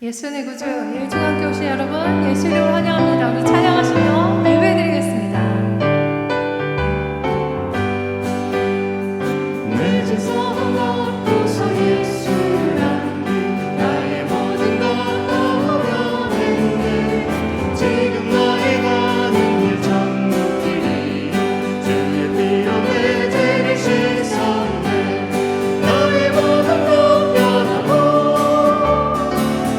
예수의 구주 예중학교시 여러분, 예수 이름으로 환영합니다. 우리 찬양하시며 예배드리겠습니다. 늦은 소원 없고서 예수를 안고 나의 모든 것 떠나버렸네. 지금 나의 가는 길 천국길이 주의 피로 내 죄를 씻었네. 나의 모든 것 변하고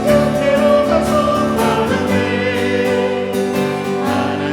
곁으로 가서 바라네. 하나님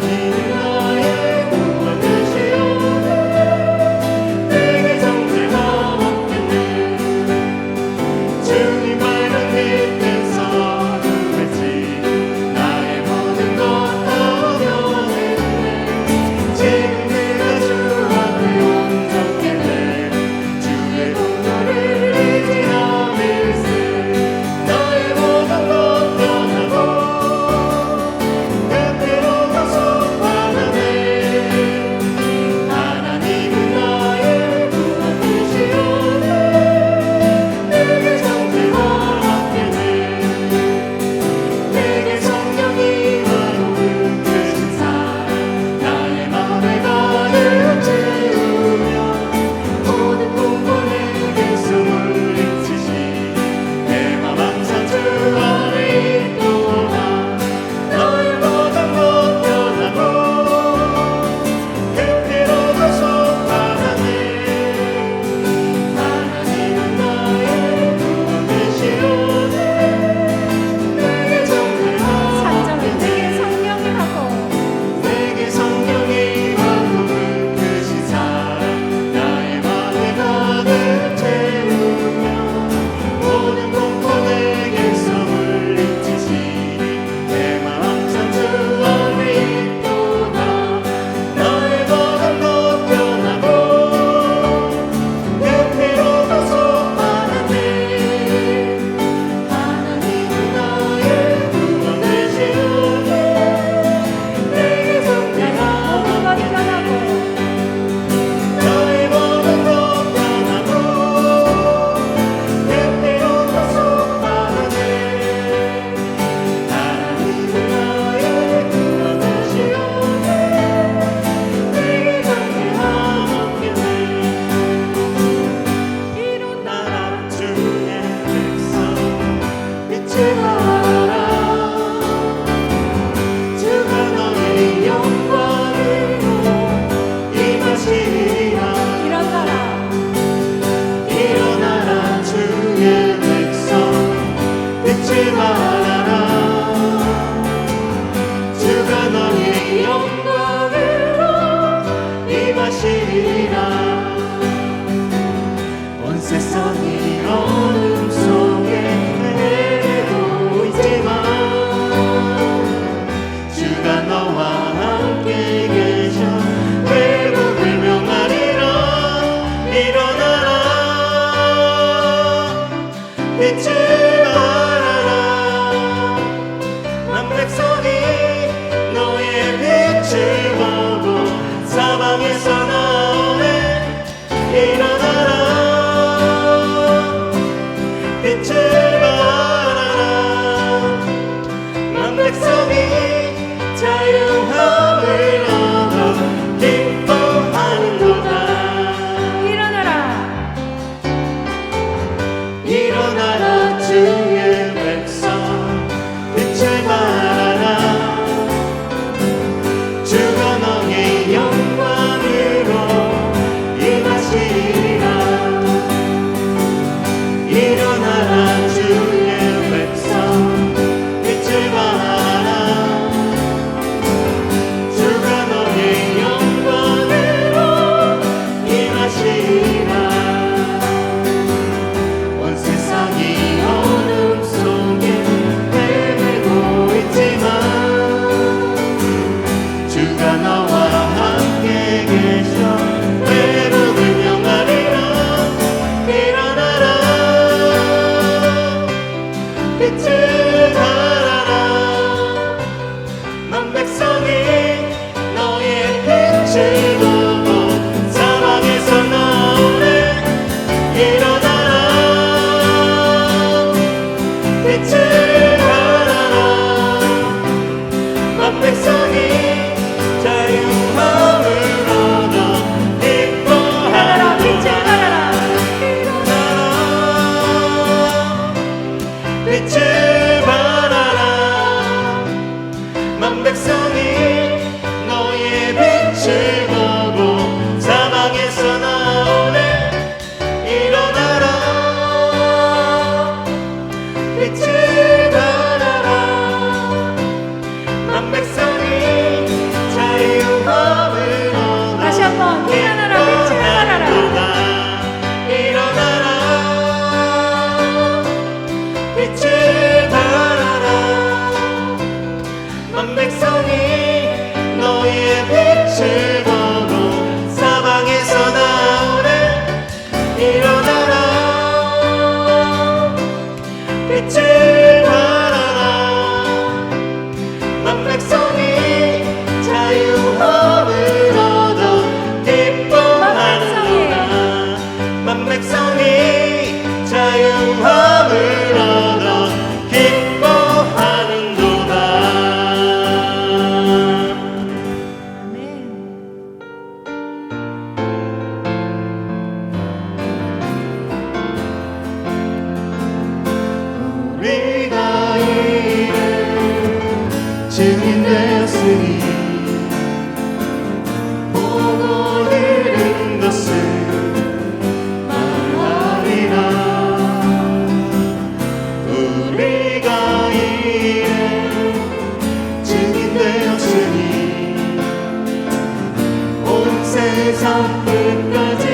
세상 끝까지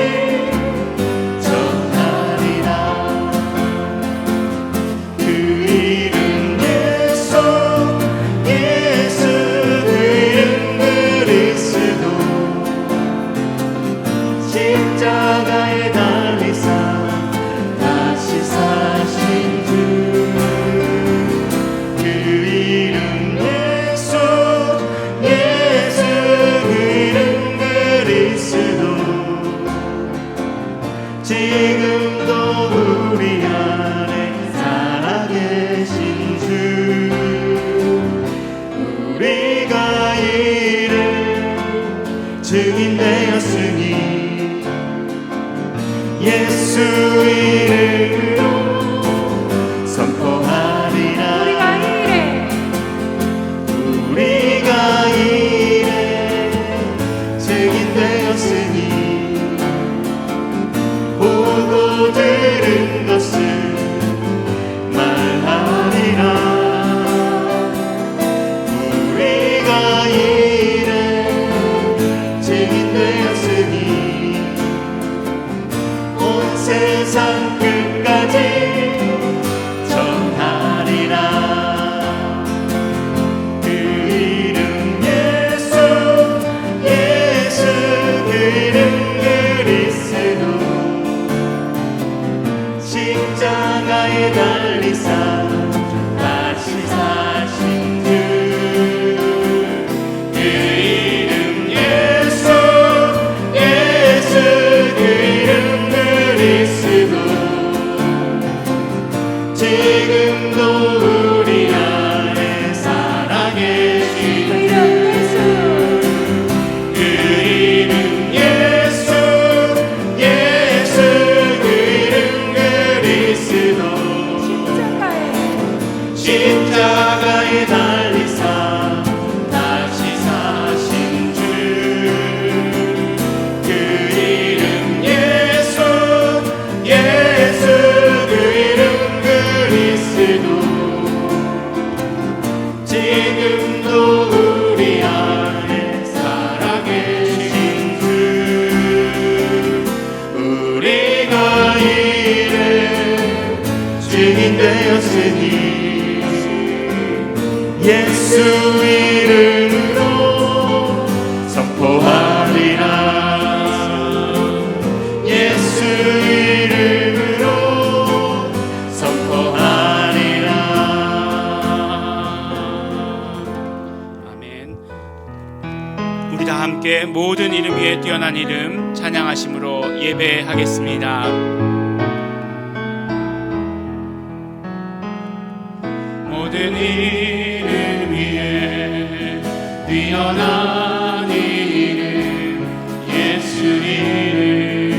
전하리라. 그 이름 예수, 예수 그 이름 그리스도, 십자가에 달리사 다시 사신 주. 그 이름 예수, 예수 그 이름 그리스도, 지금도 우리 안에 살아계신 주. 우리가 이를 증인되었으니 예수 이름으로 선포하리라. 우리가 이래 증인되었으니 보고 들은 것을 말하리라. 우리가 이래 증인되었으니 온 세상 끝까지 전하리라. 그 이름 예수, 예수 그 이름 그리스도, 십자가에 달리사 다시 사신 주. 그 이름 예수, 예수 그 이름 그리스도, 지금도 우리 안에 살아계신 주. 그 이름 예수, 예수 그 이름 그리스도, 십자가에 달리사 다시 사신 주. 그 이름 예수, 예수 그 이름 그리스도, 지금도 우리 안에 살아계신 주. 우리가 이래 증인되었으니 예수 이름으로 선포하리라. 예수 이름으로 선포하리라. 아멘. 우리 다 함께 모든 이름 위에 뛰어난 이름 찬양하심으로 예배하겠습니다. 모든 이름 위에 뛰어난 이름 예수 이름,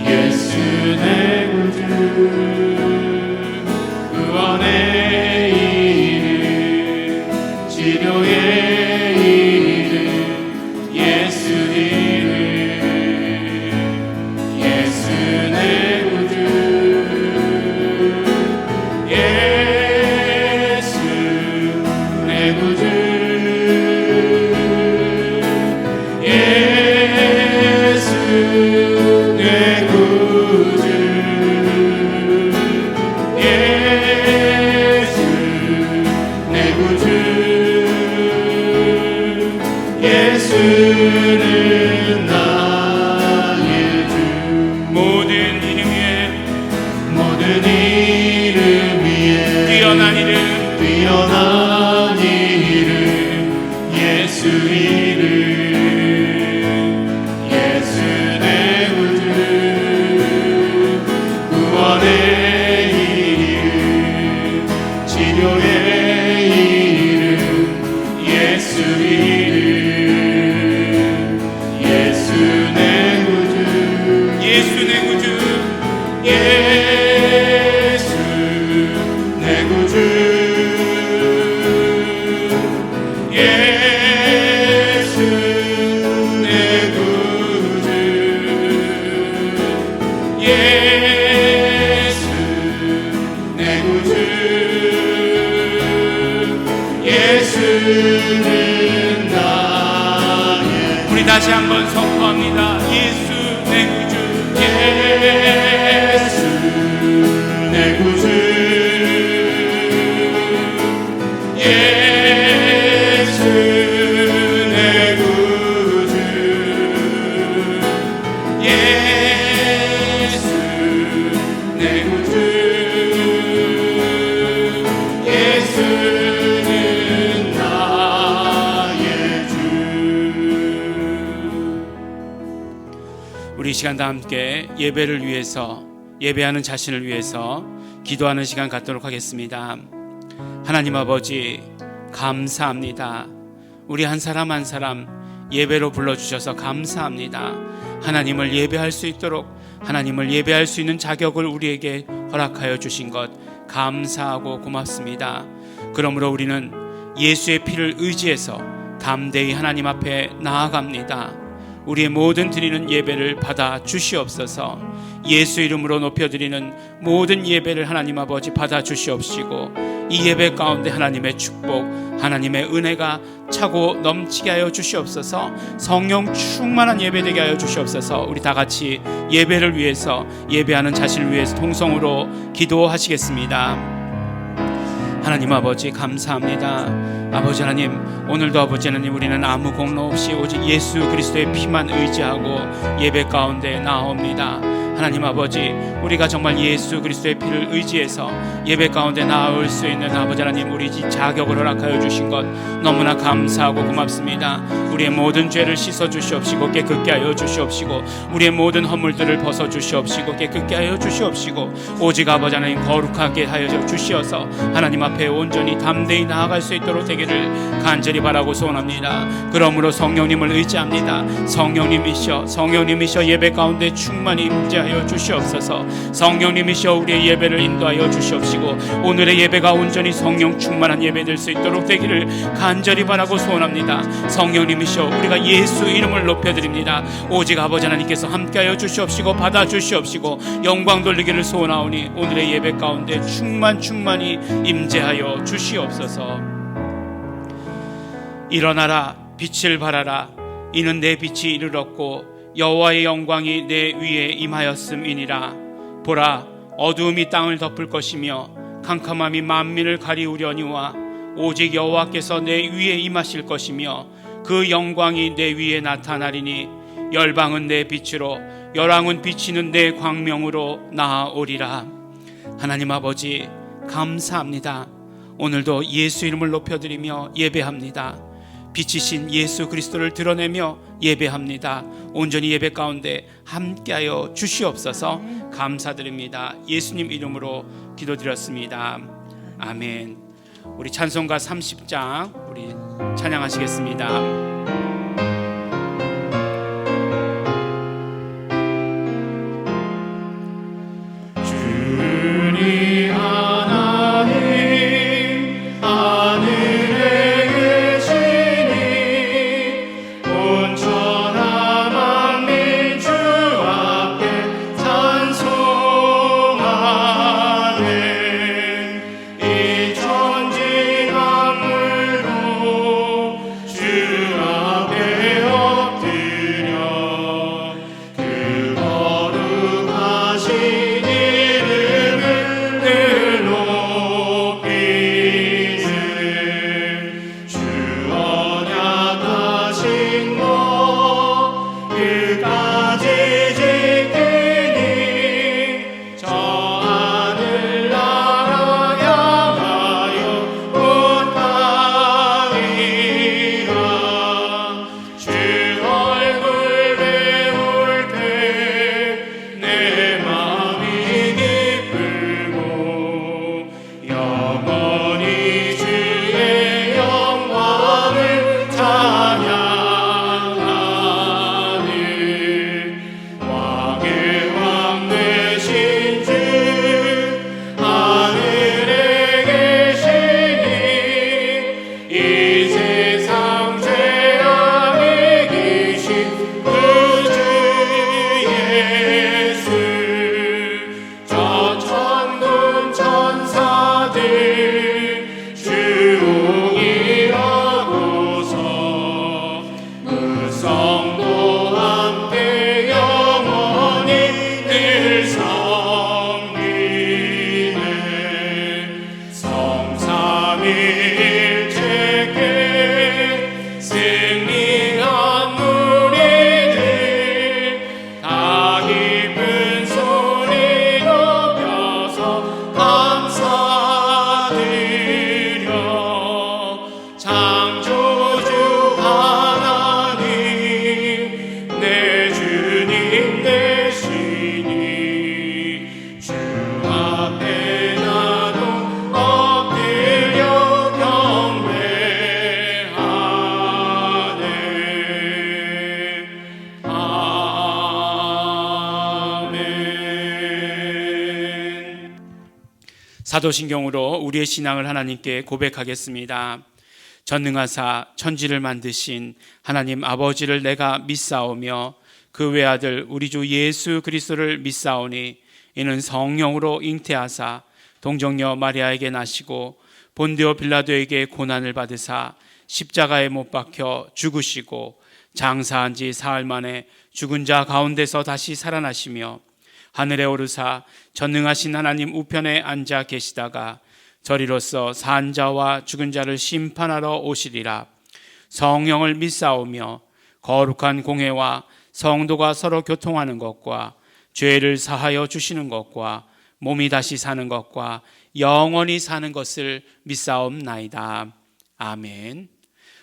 예수 내 구주, 구원의 이름, 치료의 이름 예수 이름, 예수 내 구주, 예수 내 구주, 예수 내 구주, 예수 내 구주, 예수는 나의 주. 모든 이름 위에, 모든 이름 위에 뛰어난 이름, 뛰어난 이름 예수 이름, 예수 내 구주, 구원의 이름, 치료의 이름 예수 이름, 예수 우리 다시 한번 선포합니다. 예수 내 구주, 예수 내 구주, 예수 내 구주, 예수 내 구주, 예수는 나의 주. 우리 이 시간 다 함께 예배를 위해서, 예배하는 자신을 위해서 기도하는 시간 갖도록 하겠습니다. 하나님 아버지, 감사합니다. 우리 한 사람 한 사람 예배로 불러주셔서 감사합니다. 하나님을 예배할 수 있도록, 하나님을 예배할 수 있는 자격을 우리에게 허락하여 주신 것 감사하고 고맙습니다. 그러므로 우리는 예수의 피를 의지해서 담대히 하나님 앞에 나아갑니다. 우리의 모든 드리는 예배를 받아 주시옵소서. 예수 이름으로 높여드리는 모든 예배를 하나님 아버지 받아 주시옵시고, 이 예배 가운데 하나님의 축복, 하나님의 은혜가 차고 넘치게 하여 주시옵소서. 성령 충만한 예배 되게 하여 주시옵소서. 우리 다 같이 예배를 위해서, 예배하는 자신을 위해서 통성으로 기도하시겠습니다. 하나님 아버지 감사합니다. 아버지 하나님, 오늘도 아버지 하나님, 우리는 아무 공로 없이 오직 예수 그리스도의 피만 의지하고 예배 가운데 나옵니다. 하나님 아버지, 우리가 정말 예수 그리스도의 피를 의지해서 예배 가운데 나올 수 있는 아버지 하나님, 우리 자격을 허락하여 주신 것 너무나 감사하고 고맙습니다. 우리의 모든 죄를 씻어 주시옵시고 깨끗게 하여 주시옵시고, 우리의 모든 허물들을 벗어 주시옵시고 깨끗게 하여 주시옵시고, 오직 아버지 하나님 거룩하게 하여 주시어서 하나님 앞에 온전히 담대히 나아갈 수 있도록 되기를 간절히 바라고 소원합니다. 그러므로 성령님을 의지합니다. 성령님이셔 예배 가운데 충만히 임재하여 주시옵소서. 성령님이셔 우리의 예배를 인도하여 주시옵시고, 오늘의 예배가 온전히 성령 충만한 예배 될 수 있도록 되기를 간절히 바라고 소원합니다. 성령님이셔 우리가 예수 이름을 높여드립니다. 오직 아버지 하나님께서 함께하여 주시옵시고 받아 주시옵시고 영광 돌리기를 소원하오니, 오늘의 예배 가운데 충만히 임재하여 주시옵소서. 일어나라, 빛을 발하라. 이는 내 빛이 이르렀고 여호와의 영광이 내 위에 임하였음이니라. 보라, 어두움이 땅을 덮을 것이며 캄캄함이 만민을 가리우려니와 오직 여호와께서 내 위에 임하실 것이며 그 영광이 내 위에 나타나리니 열방은 내 빛으로 열왕은 비치는 내 광명으로 나아오리라. 하나님 아버지 감사합니다. 오늘도 예수 이름을 높여드리며 예배합니다. 빛이신 예수 그리스도를 드러내며 예배합니다. 온전히 예배 가운데 함께하여 주시옵소서. 감사드립니다. 예수님 이름으로 기도드렸습니다. 아멘. 우리 찬송가 30장 우리 찬양하시겠습니다. 주 사도신경으로 우리의 신앙을 하나님께 고백하겠습니다. 전능하사 천지를 만드신 하나님 아버지를 내가 믿사오며 그 외아들 우리 주 예수 그리스도를 믿사오니 이는 성령으로 잉태하사 동정녀 마리아에게 나시고 본디오 빌라도에게 고난을 받으사 십자가에 못 박혀 죽으시고 장사한 지 사흘 만에 죽은 자 가운데서 다시 살아나시며 하늘에 오르사 전능하신 하나님 우편에 앉아 계시다가 저리로서 산 자와 죽은 자를 심판하러 오시리라. 성령을 믿사오며 거룩한 공회와 성도가 서로 교통하는 것과 죄를 사하여 주시는 것과 몸이 다시 사는 것과 영원히 사는 것을 믿사옵나이다. 아멘.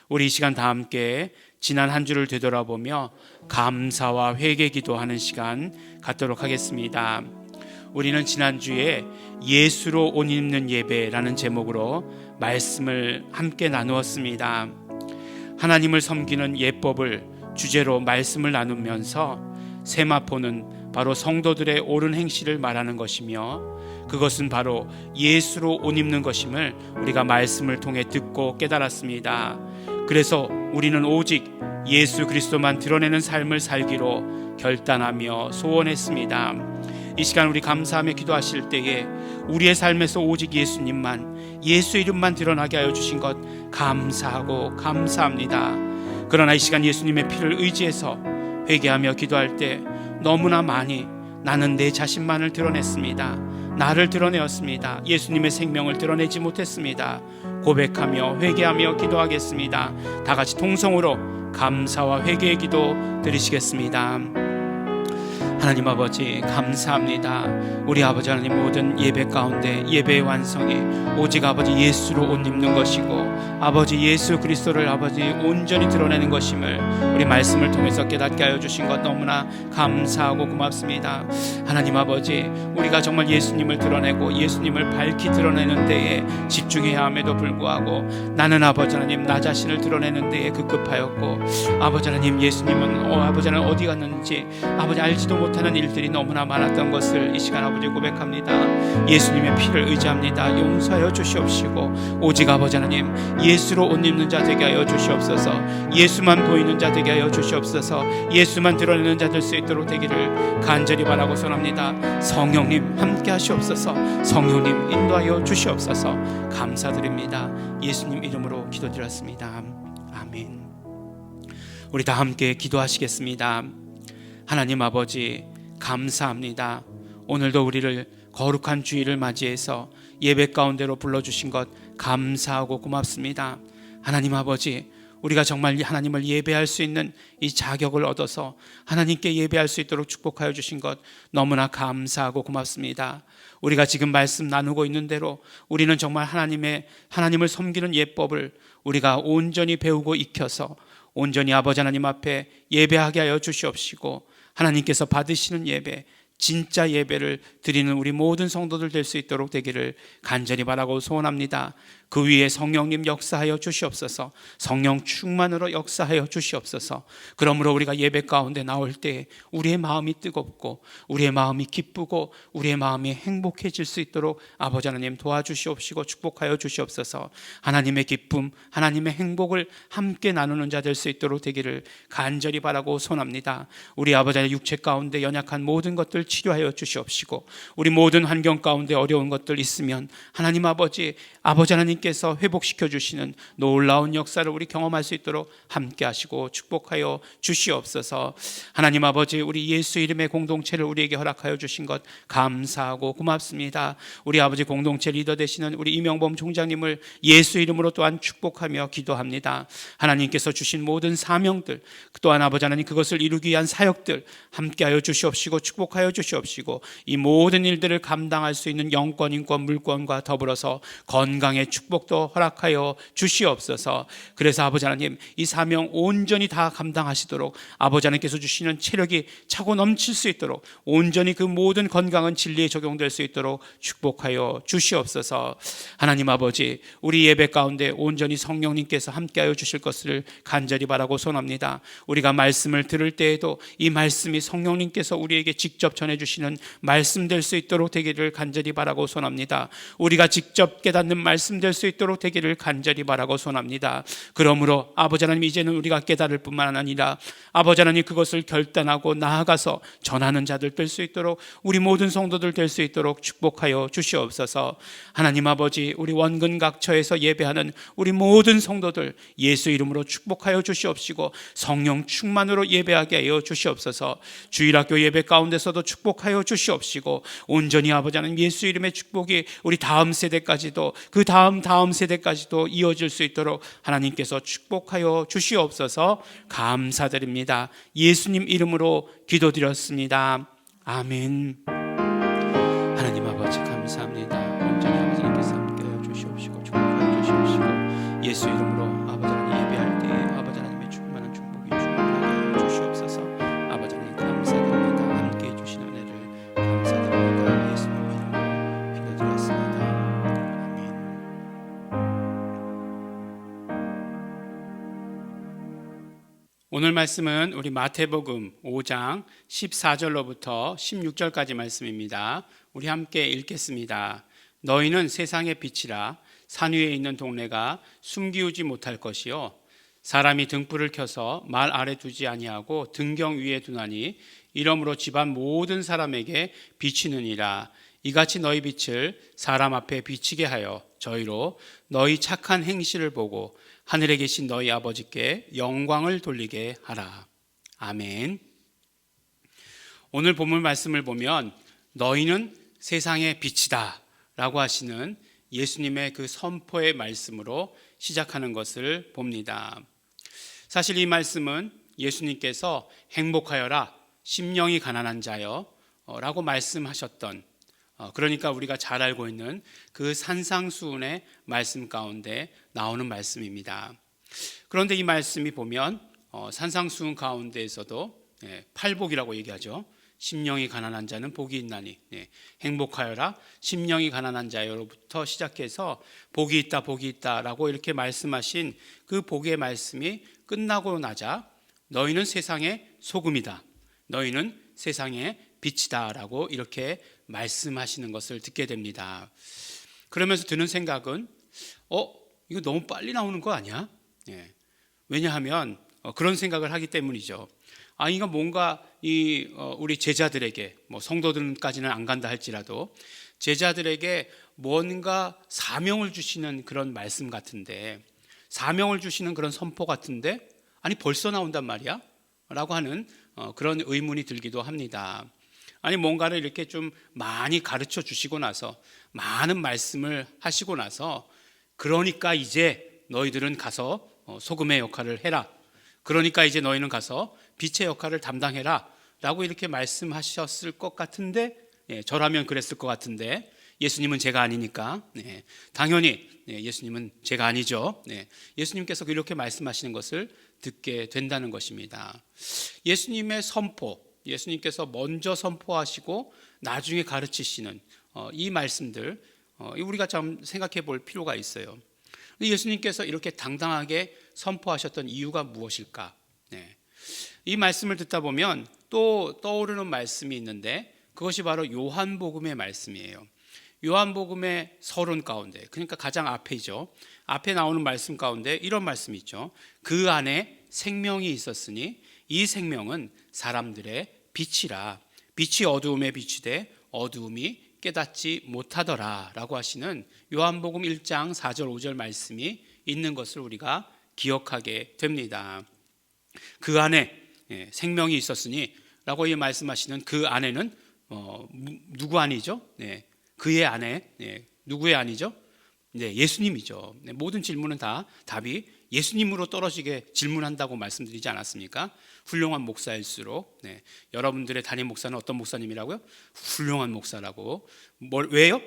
우리 이 시간 다 함께 지난 한 주를 되돌아보며 감사와 회개 기도하는 시간 갖도록 하겠습니다. 우리는 지난주에 예수로 옷 입는 예배라는 제목으로 말씀을 함께 나누었습니다. 하나님을 섬기는 예법을 주제로 말씀을 나누면서 세마포는 바로 성도들의 옳은 행실을 말하는 것이며 그것은 바로 예수로 옷 입는 것임을 우리가 말씀을 통해 듣고 깨달았습니다. 그래서 우리는 오직 예수 그리스도만 드러내는 삶을 살기로 결단하며 소원했습니다. 이 시간 우리 감사하며 기도하실 때에 우리의 삶에서 오직 예수님만, 예수 이름만 드러나게 하여 주신 것 감사하고 감사합니다. 그러나 이 시간 예수님의 피를 의지해서 회개하며 기도할 때 너무나 많이 나는 내 자신만을 드러냈습니다. 나를 드러내었습니다. 예수님의 생명을 드러내지 못했습니다. 고백하며 회개하며 기도하겠습니다. 다 같이 통성으로 감사와 회개의 기도 드리시겠습니다. 하나님 아버지 감사합니다. 우리 아버지 하나님 모든 예배 가운데 예배의 완성이 오직 아버지 예수로 옷 입는 것이고 아버지 예수 그리스도를 아버지 온전히 드러내는 것임을 우리 말씀을 통해서 깨닫게 하여 주신 것 너무나 감사하고 고맙습니다. 하나님 아버지 우리가 정말 예수님을 드러내고 예수님을 밝히 드러내는 데에 집중해야 함에도 불구하고 나는 아버지 하나님 나 자신을 드러내는 데에 급급하였고 아버지 하나님 예수님은 아버지 하나님 어디 갔는지 아버지 알지도 못하는 일들이 너무나 많았던 것을 이 시간 아버지 고백합니다. 예수님의 피를 의지합니다. 용서하여 주시옵시고 오직 아버지 하나님 예수로 옷 입는 자 되게 하여 주시옵소서. 예수만 보이는 자 되게 하여 주시옵소서. 예수만 드러내는 자 될 수 있도록 되기를 간절히 바라고 선합니다. 성령님 함께 하시옵소서. 성령님 인도하여 주시옵소서. 감사드립니다. 예수님 이름으로 기도드렸습니다. 아멘. 우리 다 함께 기도하시겠습니다. 하나님 아버지 감사합니다. 오늘도 우리를 거룩한 주일을 맞이해서 예배 가운데로 불러주신 것 감사하고 고맙습니다. 하나님 아버지 우리가 정말 하나님을 예배할 수 있는 이 자격을 얻어서 하나님께 예배할 수 있도록 축복하여 주신 것 너무나 감사하고 고맙습니다. 우리가 지금 말씀 나누고 있는 대로 우리는 정말 하나님을 섬기는 예법을 우리가 온전히 배우고 익혀서 온전히 아버지 하나님 앞에 예배하게 하여 주시옵시고 하나님께서 받으시는 예배 진짜 예배를 드리는 우리 모든 성도들 될 수 있도록 되기를 간절히 바라고 소원합니다. 그 위에 성령님 역사하여 주시옵소서. 성령 충만으로 역사하여 주시옵소서. 그러므로 우리가 예배 가운데 나올 때 우리의 마음이 뜨겁고 우리의 마음이 기쁘고 우리의 마음이 행복해질 수 있도록 아버지 하나님 도와주시옵시고 축복하여 주시옵소서. 하나님의 기쁨 하나님의 행복을 함께 나누는 자 될 수 있도록 되기를 간절히 바라고 소원합니다. 우리 아버지 하나님 육체 가운데 연약한 모든 것들 치료하여 주시옵시고 우리 모든 환경 가운데 어려운 것들 있으면 하나님 아버지 하나님께서 회복시켜 주시는 놀라운 역사를 우리 경험할 수 있도록 함께 하시고 축복하여 주시옵소서. 하나님 아버지 우리 예수 이름의 공동체를 우리에게 허락하여 주신 것 감사하고 고맙습니다. 우리 아버지 공동체 리더 되시는 우리 이명범 총장님을 예수 이름으로 또한 축복하며 기도합니다. 하나님께서 주신 모든 사명들 또한 아버지 하나님 그것을 이루기 위한 사역들 함께하여 주시옵시고 축복하여 주시옵시고 이 모든 일들을 감당할 수 있는 영권, 인권, 물권과 더불어서 건강의 축복도 허락하여 주시옵소서. 그래서 아버지 하나님 이 사명 온전히 다 감당하시도록 아버지 하나님께서 주시는 체력이 차고 넘칠 수 있도록 온전히 그 모든 건강은 진리에 적용될 수 있도록 축복하여 주시옵소서. 하나님 아버지 우리 예배 가운데 온전히 성령님께서 함께하여 주실 것을 간절히 바라고 소원합니다. 우리가 말씀을 들을 때에도 이 말씀이 성령님께서 우리에게 직접 전해주시는 말씀 될 수 있도록 되기를 간절히 바라고 소원합니다. 우리가 직접 깨닫는 말씀 될 수 있도록 되기를 간절히 바라고 소원합니다. 그러므로 아버지 하나님, 이제는 우리가 깨달을 뿐만 아니라 아버지 하나님, 그것을 결단하고 나아가서 전하는 자들 될 수 있도록, 우리 모든 성도들 될 수 있도록 축복하여 주시옵소서. 하나님 아버지, 우리 원근 각처에서 예배하는 우리 모든 성도들 예수 이름으로 축복하여 주시옵시고 성령 충만으로 예배하게 하여 주시옵소서. 주일학교 예배 가운데서도 축복하여 주시옵시고 온전히 아버지 하나님, 예수 이름의 축복이 우리 다음 세대까지도, 그 다음 세대까지도 이어질 수 있도록 하나님께서 축복하여 주시옵소서. 감사드립니다. 예수님 이름으로 기도드렸습니다. 아멘. 하나님 아버지 감사합니다. 온전히 아버지님께서 함께하여 주시옵시고 축복하여 주시옵시고 예수 이름으로 아버지 하나님 예배할 때에 아버지 하나님의 충만한 축복이 충만하게 하여 주시옵소서. 아버지 하나님 감사드립니다. 함께해 주시는 은혜를 감사드립니다. 예수님 이름으로 기도드렸습니다. 아멘. 오늘 말씀은 우리 마태복음 5장 14절로부터 16절까지 말씀입니다. 우리 함께 읽겠습니다. 너희는 세상의 빛이라. 산 위에 있는 동네가 숨기우지 못할 것이요 사람이 등불을 켜서 말 아래 두지 아니하고 등경 위에 두나니 이러므로 집안 모든 사람에게 비치느니라. 이같이 너희 빛을 사람 앞에 비치게 하여 저희로 너희 착한 행실을 보고 하늘에 계신 너희 아버지께 영광을 돌리게 하라. 아멘. 오늘 본문 말씀을 보면 너희는 세상의 빛이다 라고 하시는 예수님의 그 선포의 말씀으로 시작하는 것을 봅니다. 사실 이 말씀은 예수님께서 행복하여라 심령이 가난한 자여 라고 말씀하셨던, 그러니까 우리가 잘 알고 있는 그 산상수훈의 말씀 가운데 나오는 말씀입니다. 그런데 이 말씀이 보면 산상수훈 가운데에서도 팔복이라고 얘기하죠. 심령이 가난한 자는 복이 있나니, 행복하여라 심령이 가난한 자여로부터 시작해서 복이 있다 복이 있다라고 이렇게 말씀하신 그 복의 말씀이 끝나고 나자 너희는 세상의 소금이다, 너희는 세상의 빛이다 라고 이렇게 말씀하시는 것을 듣게 됩니다. 그러면서 드는 생각은 이거 너무 빨리 나오는 거 아니야? 왜냐하면 그런 생각을 하기 때문이죠. 이거 뭔가 우리 제자들에게, 성도들까지는 안 간다 할지라도 제자들에게 뭔가 사명을 주시는 그런 말씀 같은데, 사명을 주시는 그런 선포 같은데 아니 벌써 나온단 말이야? 라고 하는 그런 의문이 들기도 합니다. 아니 뭔가를 이렇게 좀 많이 가르쳐 주시고 나서 많은 말씀을 하시고 나서 그러니까 이제 너희들은 가서 소금의 역할을 해라, 그러니까 이제 너희는 가서 빛의 역할을 담당해라 라고 이렇게 말씀하셨을 것 같은데, 저라면 그랬을 것 같은데 예수님은 제가 아니니까 당연히 예수님은 제가 아니죠. 예수님께서 이렇게 말씀하시는 것을 듣게 된다는 것입니다. 예수님의 선포, 예수님께서 먼저 선포하시고 나중에 가르치시는 이 말씀들, 우리가 좀 생각해 볼 필요가 있어요. 예수님께서 이렇게 당당하게 선포하셨던 이유가 무엇일까? 이 말씀을 듣다 보면 또 떠오르는 말씀이 있는데 그것이 바로 요한복음의 말씀이에요. 요한복음의 서론 가운데, 그러니까 가장 앞에죠. 앞에 나오는 말씀 가운데 이런 말씀이 있죠. 그 안에 생명이 있었으니 이 생명은 사람들의 빛이라. 빛이 어두움에 비치되 어두움이 깨닫지 못하더라 라고 하시는 요한복음 1장 4절 5절 말씀이 있는 것을 우리가 기억하게 됩니다. 그 안에 생명이 있었으니 라고 말씀하시는 그 안에는 누구 안이죠? 그의 안에 누구의 안이죠? 예수님이죠. 모든 질문은 다 답이 예수님으로 떨어지게 질문한다고 말씀드리지 않았습니까? 훌륭한 목사일수록 여러분들의 담임 목사는 어떤 목사님이라고요? 훌륭한 목사라고. 왜요?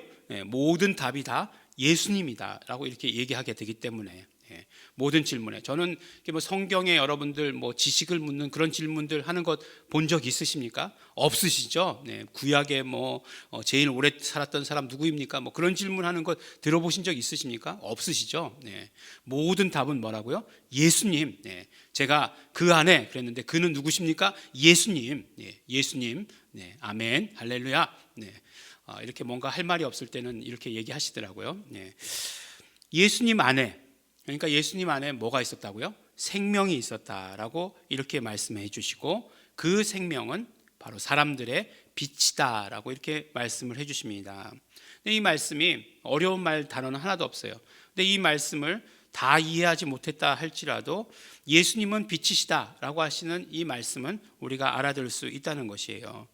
모든 답이 다 예수님이다 라고 이렇게 얘기하게 되기 때문에 예, 모든 질문에. 저는 이렇게 뭐 성경에 여러분들 뭐 지식을 묻는 그런 질문들 하는 것 본 적 있으십니까? 없으시죠? 네, 구약에 뭐 제일 오래 살았던 사람 누구입니까? 뭐 그런 질문하는 것 들어보신 적 있으십니까? 없으시죠? 네, 모든 답은 뭐라고요? 예수님. 네, 제가 그 안에 그랬는데 그는 누구십니까? 예수님. 네, 예수님. 네, 아멘, 할렐루야. 네, 이렇게 뭔가 할 말이 없을 때는 이렇게 얘기하시더라고요. 네, 예수님 안에, 그러니까 예수님 안에 뭐가 있었다고요? 생명이 있었다라고 이렇게 말씀해 주시고, 그 생명은 바로 사람들의 빛이다라고 이렇게 말씀을 해 주십니다. 근데 이 말씀이 어려운 말 단어는 하나도 없어요. 근데 이 말씀을 다 이해하지 못했다 할지라도 예수님은 빛이시다라고 하시는 이 말씀은 우리가 알아들을 수 있다는 것이에요.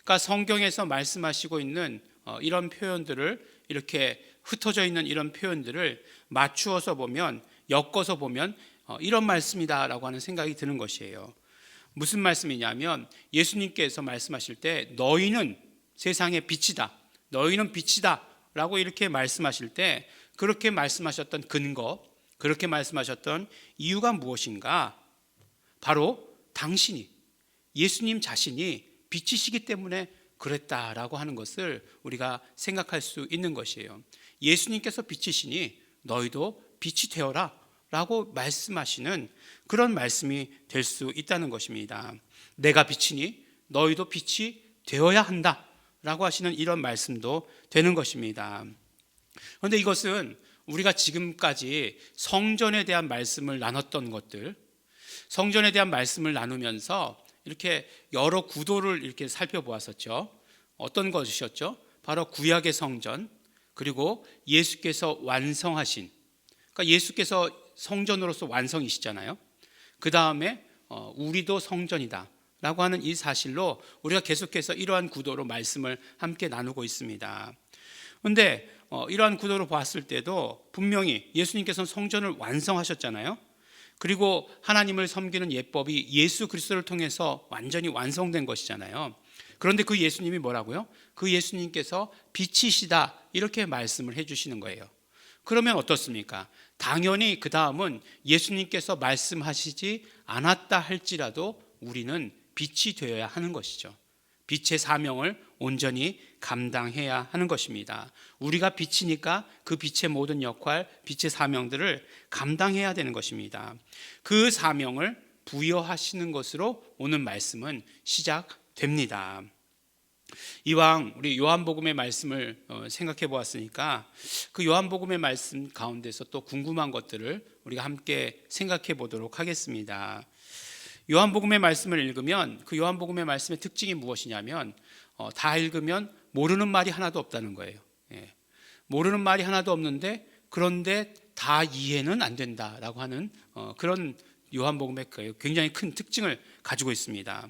그러니까 성경에서 말씀하시고 있는 이런 표현들을, 이렇게 흩어져 있는 이런 표현들을 맞추어서 보면, 엮어서 보면 이런 말씀이다라고 하는 생각이 드는 것이에요. 무슨 말씀이냐면, 예수님께서 말씀하실 때 너희는 세상의 빛이다, 너희는 빛이다 라고 이렇게 말씀하실 때, 그렇게 말씀하셨던 근거, 그렇게 말씀하셨던 이유가 무엇인가? 바로 당신이, 예수님 자신이 빛이시기 때문에 그랬다라고 하는 것을 우리가 생각할 수 있는 것이에요. 예수님께서 빛이시니 너희도 빛이 되어라 라고 말씀하시는 그런 말씀이 될 수 있다는 것입니다. 내가 빛이니 너희도 빛이 되어야 한다 라고 하시는 이런 말씀도 되는 것입니다. 그런데 이것은 우리가 지금까지 성전에 대한 말씀을 나눴던 것들, 성전에 대한 말씀을 나누면서 이렇게 여러 구도를 이렇게 살펴보았었죠. 어떤 것이었죠? 바로 구약의 성전, 그리고 예수께서 완성하신, 그러니까 예수께서 성전으로서 완성이시잖아요. 그 다음에 우리도 성전이다 라고 하는 이 사실로 우리가 계속해서 이러한 구도로 말씀을 함께 나누고 있습니다. 그런데 이러한 구도로 봤을 때도 분명히 예수님께서는 성전을 완성하셨잖아요. 그리고 하나님을 섬기는 예법이 예수 그리스도를 통해서 완전히 완성된 것이잖아요. 그런데 그 예수님이 뭐라고요? 그 예수님께서 빛이시다 이렇게 말씀을 해주시는 거예요. 그러면 어떻습니까? 당연히 그 다음은 예수님께서 말씀하시지 않았다 할지라도 우리는 빛이 되어야 하는 것이죠. 빛의 사명을 온전히 감당해야 하는 것입니다. 우리가 빛이니까 그 빛의 모든 역할, 빛의 사명들을 감당해야 되는 것입니다. 그 사명을 부여하시는 것으로 오늘 말씀은 시작됩니다. 이왕 우리 요한복음의 말씀을 생각해 보았으니까 그 요한복음의 말씀 가운데서 또 궁금한 것들을 우리가 함께 생각해 보도록 하겠습니다. 요한복음의 말씀을 읽으면 그 요한복음의 말씀의 특징이 무엇이냐면 다 읽으면 모르는 말이 하나도 없다는 거예요. 모르는 말이 하나도 없는데 그런데 다 이해는 안 된다라고 하는 그런 요한복음의 굉장히 큰 특징을 가지고 있습니다.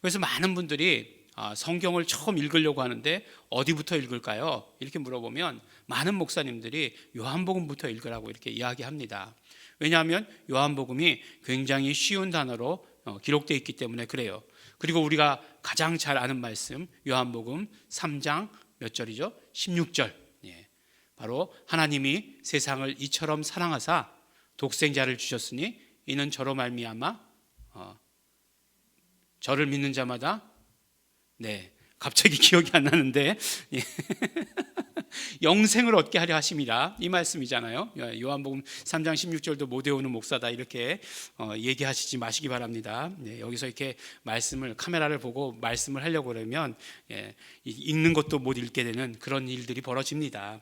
그래서 많은 분들이 성경을 처음 읽으려고 하는데 어디부터 읽을까요? 이렇게 물어보면 많은 목사님들이 요한복음부터 읽으라고 이렇게 이야기합니다. 왜냐하면 요한복음이 굉장히 쉬운 단어로 기록되어 있기 때문에 그래요. 그리고 우리가 가장 잘 아는 말씀 요한복음 3장 몇 절이죠? 16절. 바로 하나님이 세상을 이처럼 사랑하사 독생자를 주셨으니 이는 저로 말미암아 저를 믿는 자마다 갑자기 기억이 안 나는데 영생을 얻게 하려 하심이라 이 말씀이잖아요. 요한복음 3장 16절도 못 외우는 목사다 이렇게 얘기하시지 마시기 바랍니다. 여기서 이렇게 말씀을 카메라를 보고 말씀을 하려고 그러면 읽는 것도 못 읽게 되는 그런 일들이 벌어집니다.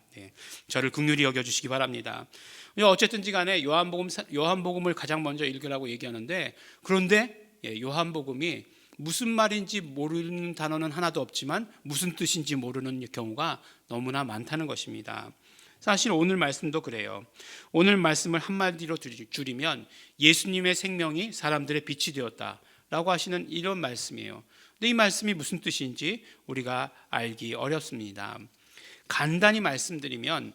저를 긍휼히 여겨주시기 바랍니다. 어쨌든지 간에 요한복음을 가장 먼저 읽으라고 얘기하는데, 그런데 요한복음이 무슨 말인지 모르는 단어는 하나도 없지만 무슨 뜻인지 모르는 경우가 너무나 많다는 것입니다. 사실 오늘 말씀도 그래요. 오늘 말씀을 한마디로 줄이면 예수님의 생명이 사람들의 빛이 되었다라고 하시는 이런 말씀이에요. 근데 이 말씀이 무슨 뜻인지 우리가 알기 어렵습니다. 간단히 말씀드리면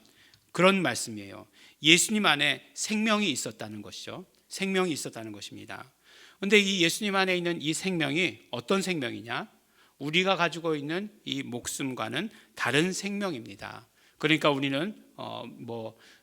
그런 말씀이에요. 예수님 안에 생명이 있었다는 것이죠. 생명이 있었다는 것입니다. 그런데 이 예수님 안에 있는 이 생명이 어떤 생명이냐? 우리가 가지고 있는 이 목숨과는 다른 생명입니다. 그러니까 우리는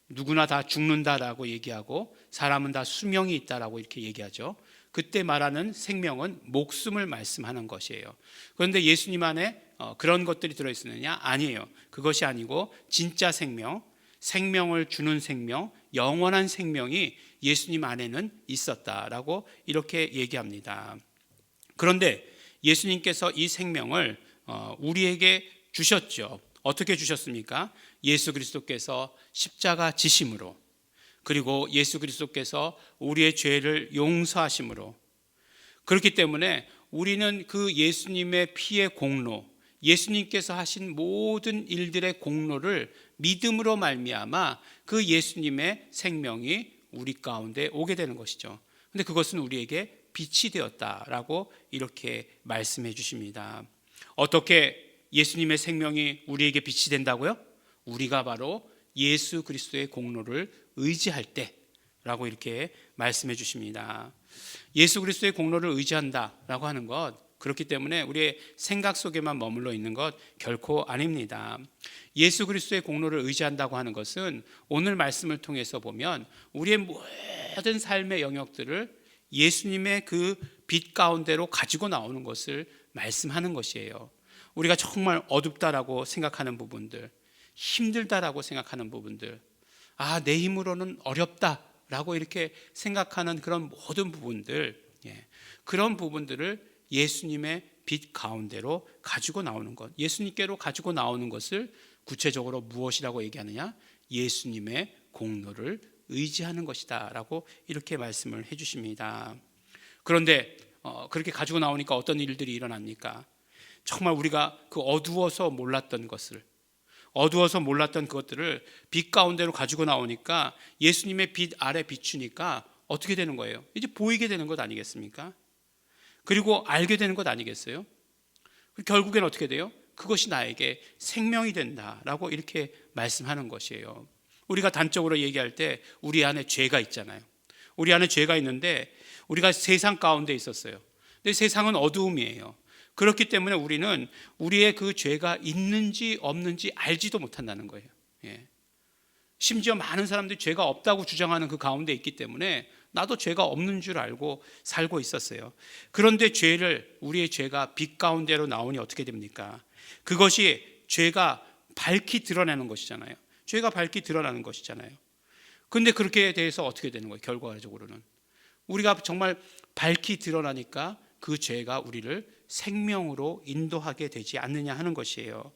누구나 다 죽는다라고 얘기하고 사람은 다 수명이 있다라고 이렇게 얘기하죠. 그때 말하는 생명은 목숨을 말씀하는 것이에요. 그런데 예수님 안에 그런 것들이 들어있느냐? 아니에요. 그것이 아니고 진짜 생명, 생명을 주는 생명, 영원한 생명이 예수님 안에는 있었다라고 이렇게 얘기합니다. 그런데 예수님께서 이 생명을 우리에게 주셨죠. 어떻게 주셨습니까? 예수 그리스도께서 십자가 지심으로, 그리고 예수 그리스도께서 우리의 죄를 용서하심으로. 그렇기 때문에 우리는 그 예수님의 피의 공로, 예수님께서 하신 모든 일들의 공로를 믿음으로 말미암아 그 예수님의 생명이 우리 가운데 오게 되는 것이죠. 근데 그것은 우리에게 빛이 되었다라고 이렇게 말씀해 주십니다. 어떻게 예수님의 생명이 우리에게 빛이 된다고요? 우리가 바로 예수 그리스도의 공로를 의지할 때라고 이렇게 말씀해 주십니다. 예수 그리스도의 공로를 의지한다라고 하는 것, 그렇기 때문에 우리의 생각 속에만 머물러 있는 것 결코 아닙니다. 예수 그리스도의 공로를 의지한다고 하는 것은 오늘 말씀을 통해서 보면 우리의 모든 삶의 영역들을 예수님의 그 빛 가운데로 가지고 나오는 것을 말씀하는 것이에요. 우리가 정말 어둡다라고 생각하는 부분들, 힘들다라고 생각하는 부분들, 내 힘으로는 어렵다라고 이렇게 생각하는 그런 모든 부분들, 그런 부분들을 예수님의 빛 가운데로 가지고 나오는 것, 예수님께로 가지고 나오는 것을 구체적으로 무엇이라고 얘기하느냐? 예수님의 공로를 의지하는 것이다 라고 이렇게 말씀을 해주십니다. 그런데 그렇게 가지고 나오니까 어떤 일들이 일어납니까? 정말 우리가 그 어두워서 몰랐던 그것들을 빛 가운데로 가지고 나오니까, 예수님의 빛 아래 비추니까 어떻게 되는 거예요? 이제 보이게 되는 것 아니겠습니까? 그리고 알게 되는 것 아니겠어요? 결국엔 어떻게 돼요? 그것이 나에게 생명이 된다라고 이렇게 말씀하는 것이에요. 우리가 단적으로 얘기할 때 우리 안에 죄가 있잖아요. 우리 안에 죄가 있는데 우리가 세상 가운데 있었어요. 근데 세상은 어두움이에요. 그렇기 때문에 우리는 우리의 그 죄가 있는지 없는지 알지도 못한다는 거예요. 심지어 많은 사람들이 죄가 없다고 주장하는 그 가운데 있기 때문에 나도 죄가 없는 줄 알고 살고 있었어요. 그런데 우리의 죄가 빛 가운데로 나오니 어떻게 됩니까? 그것이 죄가 밝히 드러나는 것이잖아요. 죄가 밝히 드러나는 것이잖아요. 그런데 그렇게 대해서 어떻게 되는 거예요? 결과적으로는 우리가 정말 밝히 드러나니까 그 죄가 우리를 생명으로 인도하게 되지 않느냐 하는 것이에요.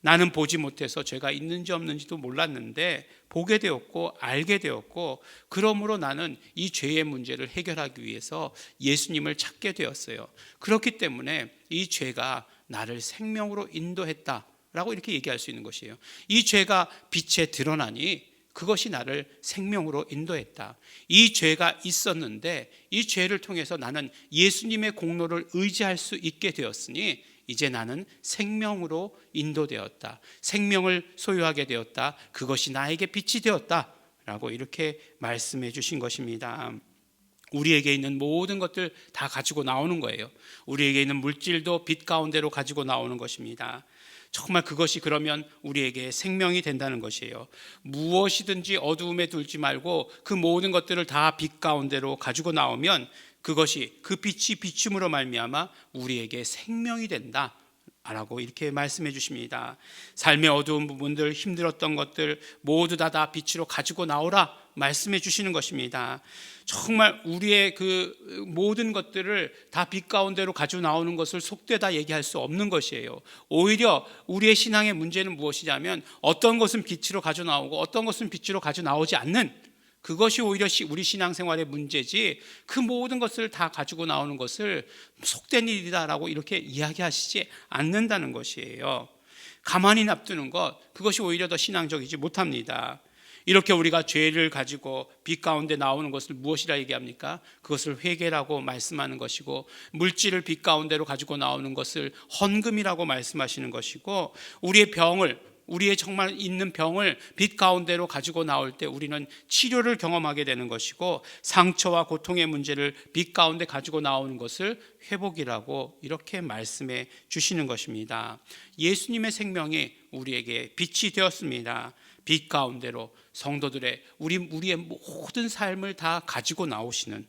나는 보지 못해서 죄가 있는지 없는지도 몰랐는데 보게 되었고 알게 되었고, 그러므로 나는 이 죄의 문제를 해결하기 위해서 예수님을 찾게 되었어요. 그렇기 때문에 이 죄가 나를 생명으로 인도했다라고 이렇게 얘기할 수 있는 것이에요. 이 죄가 빛에 드러나니 그것이 나를 생명으로 인도했다. 이 죄가 있었는데 이 죄를 통해서 나는 예수님의 공로를 의지할 수 있게 되었으니 이제 나는 생명으로 인도되었다. 생명을 소유하게 되었다. 그것이 나에게 빛이 되었다라고 이렇게 말씀해 주신 것입니다. 우리에게 있는 모든 것들 다 가지고 나오는 거예요. 우리에게 있는 물질도 빛 가운데로 가지고 나오는 것입니다. 정말 그것이 그러면 우리에게 생명이 된다는 것이에요. 무엇이든지 어두움에 둘지 말고 그 모든 것들을 다 빛 가운데로 가지고 나오면 그것이 그 빛이 비춤으로 말미암아 우리에게 생명이 된다라고 이렇게 말씀해 주십니다. 삶의 어두운 부분들, 힘들었던 것들 모두 다 빛으로 가지고 나오라 말씀해 주시는 것입니다. 정말 우리의 그 모든 것들을 다 빛 가운데로 가지고 나오는 것을 속되다 얘기할 수 없는 것이에요. 오히려 우리의 신앙의 문제는 무엇이냐면 어떤 것은 빛으로 가지고 나오고 어떤 것은 빛으로 가지고 나오지 않는, 그것이 오히려 우리 신앙생활의 문제지, 그 모든 것을 다 가지고 나오는 것을 속된 일이다라고 이렇게 이야기하시지 않는다는 것이에요. 가만히 놔두는 것, 그것이 오히려 더 신앙적이지 못합니다. 이렇게 우리가 죄를 가지고 빛 가운데 나오는 것을 무엇이라 얘기합니까? 그것을 회개라고 말씀하는 것이고, 물질을 빛 가운데로 가지고 나오는 것을 헌금이라고 말씀하시는 것이고, 우리의 정말 있는 병을 빛 가운데로 가지고 나올 때 우리는 치료를 경험하게 되는 것이고, 상처와 고통의 문제를 빛 가운데 가지고 나오는 것을 회복이라고 이렇게 말씀해 주시는 것입니다. 예수님의 생명이 우리에게 빛이 되었습니다. 빛 가운데로 성도들의 우리의 모든 삶을 다 가지고 나오시는,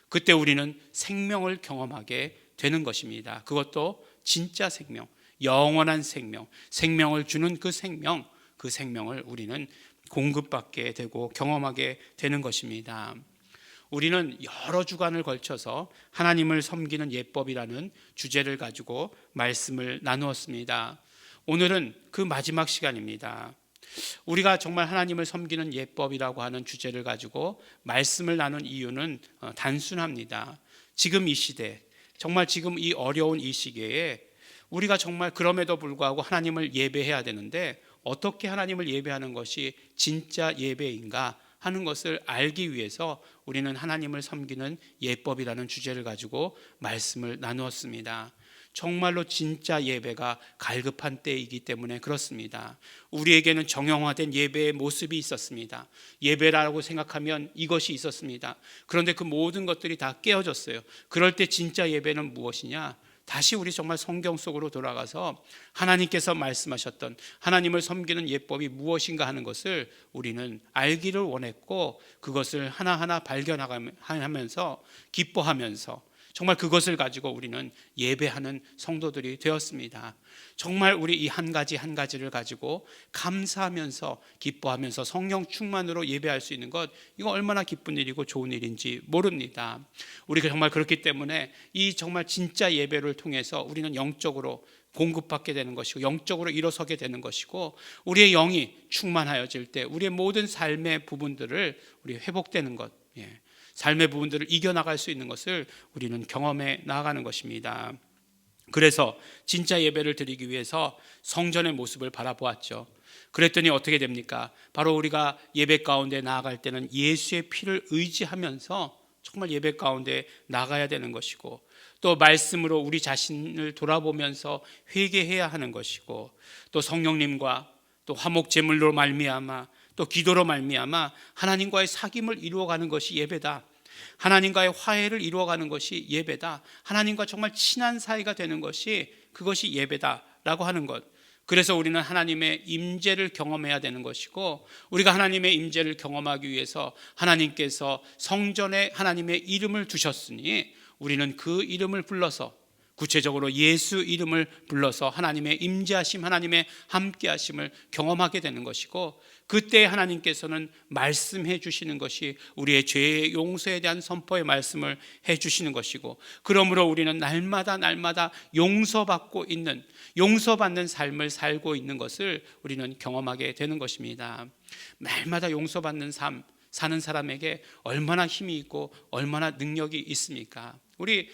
그때 우리는 생명을 경험하게 되는 것입니다. 그것도 진짜 생명, 영원한 생명, 생명을 주는 그 생명을 우리는 공급받게 되고 경험하게 되는 것입니다. 우리는 여러 주간을 걸쳐서 하나님을 섬기는 예법이라는 주제를 가지고 말씀을 나누었습니다. 오늘은 그 마지막 시간입니다. 우리가 정말 하나님을 섬기는 예법이라고 하는 주제를 가지고 말씀을 나눈 이유는 단순합니다. 지금 이 시대, 정말 지금 이 어려운 이 시기에 우리가 정말 그럼에도 불구하고 하나님을 예배해야 되는데 어떻게 하나님을 예배하는 것이 진짜 예배인가 하는 것을 알기 위해서 우리는 하나님을 섬기는 예법이라는 주제를 가지고 말씀을 나누었습니다. 정말로 진짜 예배가 갈급한 때이기 때문에 그렇습니다. 우리에게는 정형화된 예배의 모습이 있었습니다. 예배라고 생각하면 이것이 있었습니다. 그런데 그 모든 것들이 다 깨어졌어요. 그럴 때 진짜 예배는 무엇이냐? 다시 우리 정말 성경 속으로 돌아가서 하나님께서 말씀하셨던 하나님을 섬기는 예법이 무엇인가 하는 것을 우리는 알기를 원했고, 그것을 하나하나 발견하면서 기뻐하면서 정말 그것을 가지고 우리는 예배하는 성도들이 되었습니다. 정말 우리 이 한 가지 한 가지를 가지고 감사하면서 기뻐하면서 성령 충만으로 예배할 수 있는 것, 이거 얼마나 기쁜 일이고 좋은 일인지 모릅니다. 우리가 정말 그렇기 때문에 이 정말 진짜 예배를 통해서 우리는 영적으로 공급받게 되는 것이고 영적으로 일어서게 되는 것이고, 우리의 영이 충만하여질 때 우리의 모든 삶의 부분들을 우리 회복되는 것, 삶의 부분들을 이겨나갈 수 있는 것을 우리는 경험해 나아가는 것입니다. 그래서 진짜 예배를 드리기 위해서 성전의 모습을 바라보았죠. 그랬더니 어떻게 됩니까? 바로 우리가 예배 가운데 나아갈 때는 예수의 피를 의지하면서 정말 예배 가운데 나가야 되는 것이고, 또 말씀으로 우리 자신을 돌아보면서 회개해야 하는 것이고, 또 성령님과 또 화목 제물로 말미암아 또 기도로 말미암아 하나님과의 사귐을 이루어가는 것이 예배다. 하나님과의 화해를 이루어가는 것이 예배다. 하나님과 정말 친한 사이가 되는 것이 그것이 예배다라고 하는 것. 그래서 우리는 하나님의 임재를 경험해야 되는 것이고, 우리가 하나님의 임재를 경험하기 위해서 하나님께서 성전에 하나님의 이름을 두셨으니 우리는 그 이름을 불러서, 구체적으로 예수 이름을 불러서 하나님의 임재하심, 하나님의 함께하심을 경험하게 되는 것이고, 그때 하나님께서는 말씀해 주시는 것이 우리의 죄의 용서에 대한 선포의 말씀을 해 주시는 것이고, 그러므로 우리는 날마다 용서받는 삶을 살고 있는 것을 우리는 경험하게 되는 것입니다. 날마다 용서받는 삶 사는 사람에게 얼마나 힘이 있고 얼마나 능력이 있습니까? 우리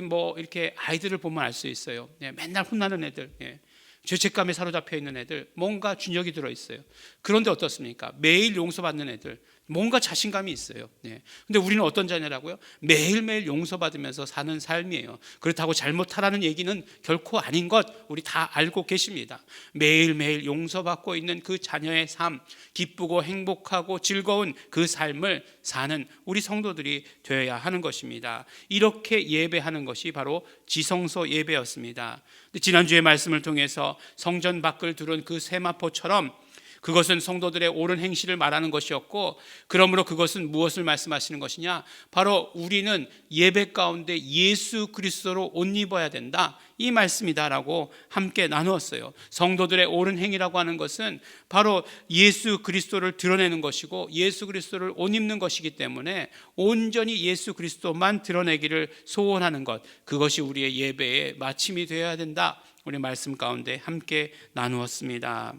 뭐 이렇게 아이들을 보면 알 수 있어요. 맨날 혼나는 애들, 죄책감에 사로잡혀 있는 애들, 뭔가 준혁이 들어있어요. 그런데 어떻습니까? 매일 용서받는 애들, 뭔가 자신감이 있어요. 근데 우리는 어떤 자녀라고요? 매일매일 용서받으면서 사는 삶이에요. 그렇다고 잘못하라는 얘기는 결코 아닌 것 우리 다 알고 계십니다. 매일매일 용서받고 있는 그 자녀의 삶, 기쁘고 행복하고 즐거운 그 삶을 사는 우리 성도들이 되어야 하는 것입니다. 이렇게 예배하는 것이 바로 지성소 예배였습니다. 지난주의 말씀을 통해서 성전 밖을 두른 그 세마포처럼 그것은 성도들의 옳은 행실을 말하는 것이었고, 그러므로 그것은 무엇을 말씀하시는 것이냐? 바로 우리는 예배 가운데 예수 그리스도로 옷 입어야 된다, 이 말씀이다라고 함께 나누었어요. 성도들의 옳은 행위라고 하는 것은 바로 예수 그리스도를 드러내는 것이고 예수 그리스도를 옷 입는 것이기 때문에 온전히 예수 그리스도만 드러내기를 소원하는 것, 그것이 우리의 예배의 마침이 되어야 된다, 우리 말씀 가운데 함께 나누었습니다.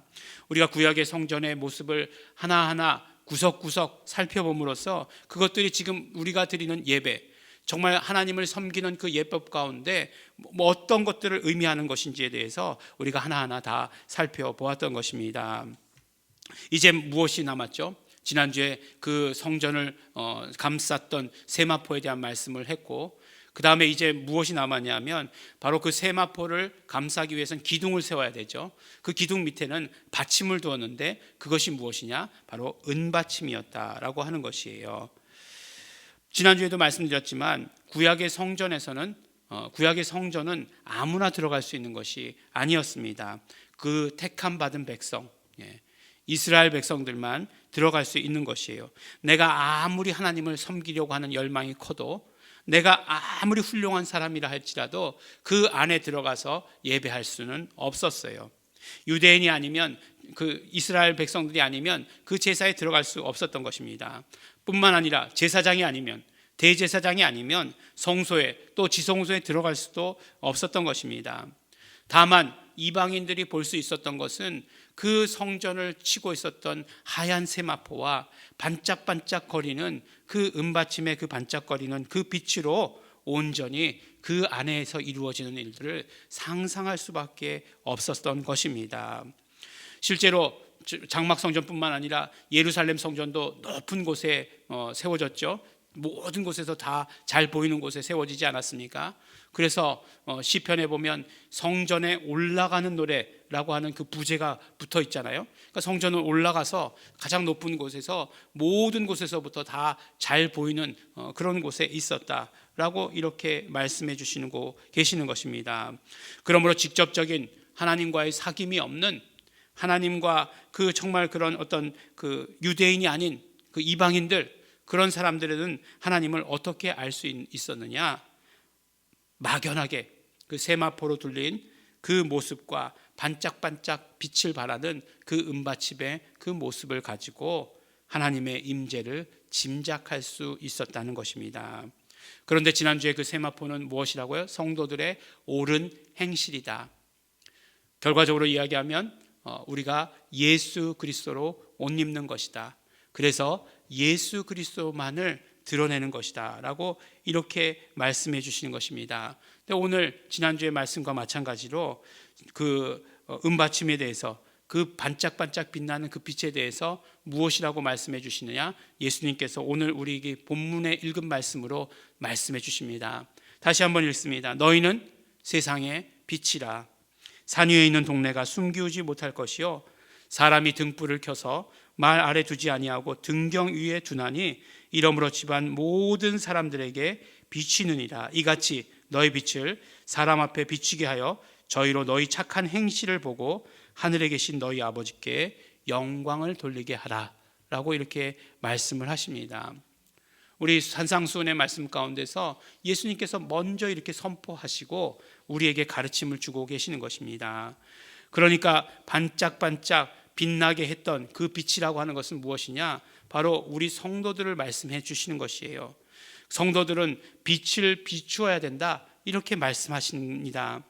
우리가 구약의 성전의 모습을 하나하나 구석구석 살펴봄으로써 그것들이 지금 우리가 드리는 예배, 정말 하나님을 섬기는 그 예법 가운데 어떤 것들을 의미하는 것인지에 대해서 우리가 하나하나 다 살펴보았던 것입니다. 이제 무엇이 남았죠? 지난주에 그 성전을 감쌌던 세마포에 대한 말씀을 했고, 그 다음에 이제 무엇이 남았냐면 바로 그 세마포를 감싸기 위해서는 기둥을 세워야 되죠. 그 기둥 밑에는 받침을 두었는데 그것이 무엇이냐? 바로 은받침이었다라고 하는 것이에요. 지난주에도 말씀드렸지만 구약의 성전은 아무나 들어갈 수 있는 것이 아니었습니다. 그 택함 받은 백성, 이스라엘 백성들만 들어갈 수 있는 것이에요. 내가 아무리 하나님을 섬기려고 하는 열망이 커도, 내가 아무리 훌륭한 사람이라 할지라도 그 안에 들어가서 예배할 수는 없었어요. 유대인이 아니면, 그 이스라엘 백성들이 아니면 그 제사에 들어갈 수 없었던 것입니다. 뿐만 아니라 제사장이 아니면, 대제사장이 아니면 성소에, 또 지성소에 들어갈 수도 없었던 것입니다. 다만 이방인들이 볼 수 있었던 것은 그 성전을 치고 있었던 하얀 세마포와 반짝반짝 거리는 그 은받침의 그 반짝거리는 그 빛으로 온전히 그 안에서 이루어지는 일들을 상상할 수밖에 없었던 것입니다. 실제로 장막 성전뿐만 아니라 예루살렘 성전도 높은 곳에 세워졌죠. 모든 곳에서 다 잘 보이는 곳에 세워지지 않았습니까? 그래서 시편에 보면 성전에 올라가는 노래라고 하는 그 부제가 붙어 있잖아요. 그러니까 성전을 올라가서 가장 높은 곳에서 모든 곳에서부터 다 잘 보이는 그런 곳에 있었다라고 이렇게 말씀해 주시고 계시는 것입니다. 그러므로 직접적인 하나님과의 사귐이 없는, 하나님과 그 정말 그런 어떤 그 유대인이 아닌 그 이방인들, 그런 사람들은 하나님을 어떻게 알 수 있었느냐? 막연하게 그 세마포로 둘린 그 모습과 반짝반짝 빛을 발하는 그 은받침의 그 모습을 가지고 하나님의 임재를 짐작할 수 있었다는 것입니다. 그런데 지난주에 그 세마포는 무엇이라고요? 성도들의 옳은 행실이다. 결과적으로 이야기하면 우리가 예수 그리스도로 옷 입는 것이다. 그래서 예수 그리스도만을 드러내는 것이다 라고 이렇게 말씀해 주시는 것입니다. 근데 오늘 지난주의 말씀과 마찬가지로 그 은받침에 대해서, 그 반짝반짝 빛나는 그 빛에 대해서 무엇이라고 말씀해 주시느냐? 예수님께서 오늘 우리에게 본문에 읽은 말씀으로 말씀해 주십니다. 다시 한번 읽습니다. 너희는 세상의 빛이라. 산 위에 있는 동네가 숨기우지 못할 것이요, 사람이 등불을 켜서 말 아래 두지 아니하고 등경 위에 두나니 이러므로 집안 모든 사람들에게 비치느니라. 이같이 너희 빛을 사람 앞에 비치게 하여 저희로 너희 착한 행실을 보고 하늘에 계신 너희 아버지께 영광을 돌리게 하라 라고 이렇게 말씀을 하십니다. 우리 산상수훈의 말씀 가운데서 예수님께서 먼저 이렇게 선포하시고 우리에게 가르침을 주고 계시는 것입니다. 그러니까 반짝반짝 빛나게 했던 그 빛이라고 하는 것은 무엇이냐? 바로 우리 성도들을 말씀해 주시는 것이에요. 성도들은 빛을 비추어야 된다 이렇게 말씀하십니다.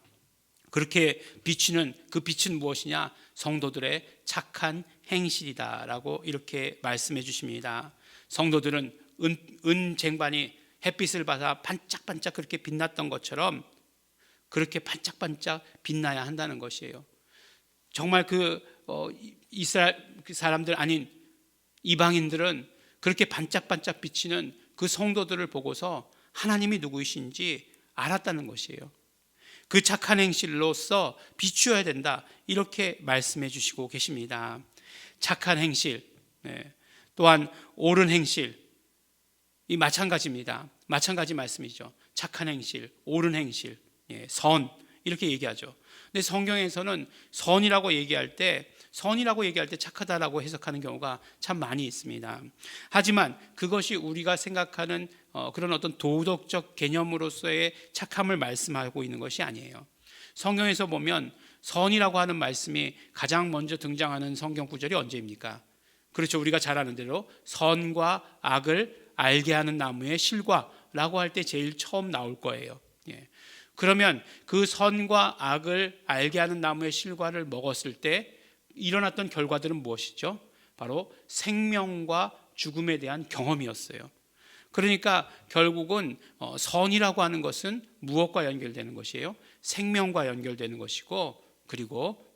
그렇게 비추는 그 빛은 무엇이냐? 성도들의 착한 행실이다 라고 이렇게 말씀해 주십니다. 성도들은 은쟁반이 햇빛을 받아 반짝반짝 그렇게 빛났던 것처럼 그렇게 반짝반짝 빛나야 한다는 것이에요. 정말 이스라엘 사람들 아닌 이방인들은 그렇게 반짝반짝 비치는 그 성도들을 보고서 하나님이 누구이신지 알았다는 것이에요. 그 착한 행실로서 비추어야 된다 이렇게 말씀해 주시고 계십니다. 착한 행실, 또한 옳은 행실, 이 마찬가지입니다. 마찬가지 말씀이죠. 착한 행실, 옳은 행실, 선 이렇게 얘기하죠. 근데 성경에서는 선이라고 얘기할 때 착하다라고 해석하는 경우가 참 많이 있습니다. 하지만 그것이 우리가 생각하는 그런 어떤 도덕적 개념으로서의 착함을 말씀하고 있는 것이 아니에요. 성경에서 보면 선이라고 하는 말씀이 가장 먼저 등장하는 성경 구절이 언제입니까? 그렇죠. 우리가 잘 아는 대로 선과 악을 알게 하는 나무의 실과라고 할 때 제일 처음 나올 거예요. 그러면 그 선과 악을 알게 하는 나무의 실과를 먹었을 때 일어났던 결과들은 무엇이죠? 바로 생명과 죽음에 대한 경험이었어요. 그러니까 결국은 선이라고 하는 것은 무엇과 연결되는 것이에요? 생명과 연결되는 것이고, 그리고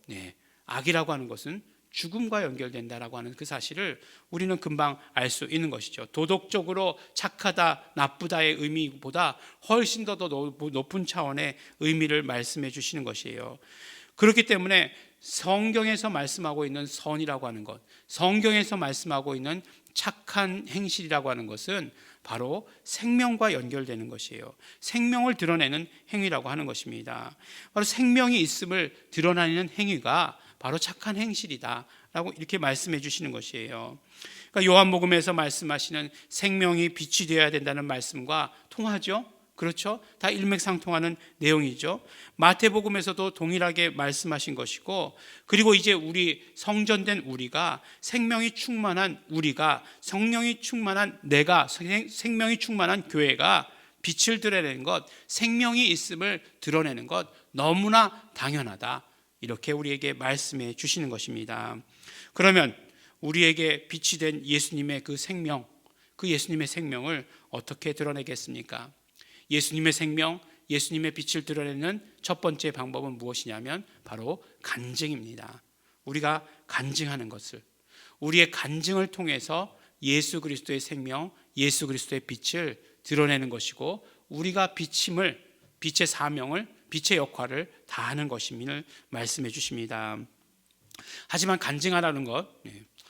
악이라고 하는 것은 죽음과 연결된다라고 하는 그 사실을 우리는 금방 알 수 있는 것이죠. 도덕적으로 착하다, 나쁘다의 의미보다 훨씬 더 높은 차원의 의미를 말씀해 주시는 것이에요. 그렇기 때문에 성경에서 말씀하고 있는 선이라고 하는 것, 성경에서 말씀하고 있는 착한 행실이라고 하는 것은 바로 생명과 연결되는 것이에요. 생명을 드러내는 행위라고 하는 것입니다. 바로 생명이 있음을 드러내는 행위가 바로 착한 행실이다 라고 이렇게 말씀해 주시는 것이에요. 그러니까 요한복음에서 말씀하시는 생명이 빛이 되어야 된다는 말씀과 통하죠. 그렇죠? 다 일맥상통하는 내용이죠. 마태복음에서도 동일하게 말씀하신 것이고, 그리고 이제 우리 성전된 우리가 생명이 충만한 우리가, 성령이 충만한 내가, 생명이 충만한 교회가 빛을 드러내는 것, 생명이 있음을 드러내는 것 너무나 당연하다, 이렇게 우리에게 말씀해 주시는 것입니다. 그러면 우리에게 빛이 된 예수님의 그 생명, 그 예수님의 생명을 어떻게 드러내겠습니까? 예수님의 생명, 예수님의 빛을 드러내는 첫 번째 방법은 무엇이냐면 바로 간증입니다. 우리가 간증하는 것을, 우리의 간증을 통해서 예수 그리스도의 생명, 예수 그리스도의 빛을 드러내는 것이고, 우리가 빛임을, 빛의 사명을, 빛의 역할을 다하는 것임을 말씀해 주십니다. 하지만 간증하라는 것,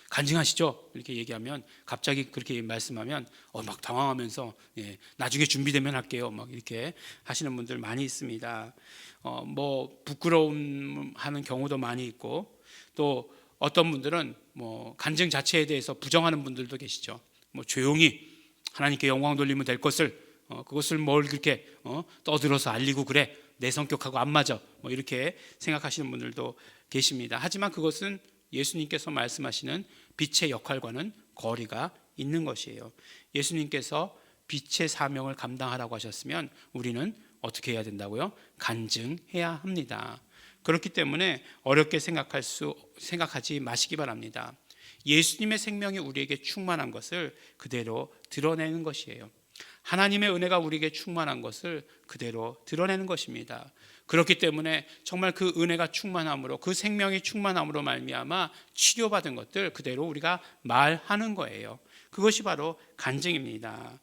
간증하시죠? 이렇게 얘기하면, 갑자기 그렇게 말씀하면 막 당황하면서 나중에 준비되면 할게요, 막 이렇게 하시는 분들 많이 있습니다. 부끄러움하는 경우도 많이 있고, 또 어떤 분들은 간증 자체에 대해서 부정하는 분들도 계시죠. 조용히 하나님께 영광 돌리면 될 것을 그것을 뭘 그렇게 떠들어서 알리고 그래, 내 성격하고 안 맞아, 이렇게 생각하시는 분들도 계십니다. 하지만 그것은 예수님께서 말씀하시는 빛의 역할과는 거리가 있는 것이에요. 예수님께서 빛의 사명을 감당하라고 하셨으면 우리는 어떻게 해야 된다고요? 간증해야 합니다. 그렇기 때문에 어렵게 생각하지 마시기 바랍니다. 예수님의 생명이 우리에게 충만한 것을 그대로 드러내는 것이에요. 하나님의 은혜가 우리에게 충만한 것을 그대로 드러내는 것입니다. 그렇기 때문에 정말 그 은혜가 충만함으로, 그 생명이 충만함으로 말미암아 치료받은 것들 그대로 우리가 말하는 거예요. 그것이 바로 간증입니다.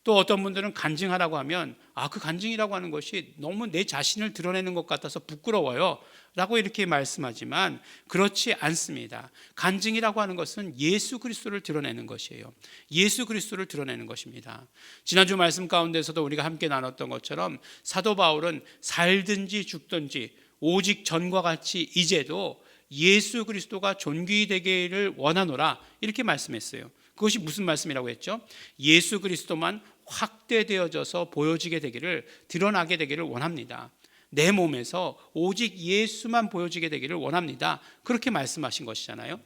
또 어떤 분들은 간증하라고 하면 그 간증이라고 하는 것이 너무 내 자신을 드러내는 것 같아서 부끄러워요 라고 이렇게 말씀하지만 그렇지 않습니다. 간증이라고 하는 것은 예수 그리스도를 드러내는 것이에요. 예수 그리스도를 드러내는 것입니다. 지난주 말씀 가운데서도 우리가 함께 나눴던 것처럼 사도 바울은 살든지 죽든지 오직 전과 같이 이제도 예수 그리스도가 존귀히 되기를 원하노라, 이렇게 말씀했어요. 그것이 무슨 말씀이라고 했죠? 예수 그리스도만 확대되어져서 보여지게 되기를, 드러나게 되기를 원합니다. 내 몸에서 오직 예수만 보여지게 되기를 원합니다. 그렇게 말씀하신 것이잖아요.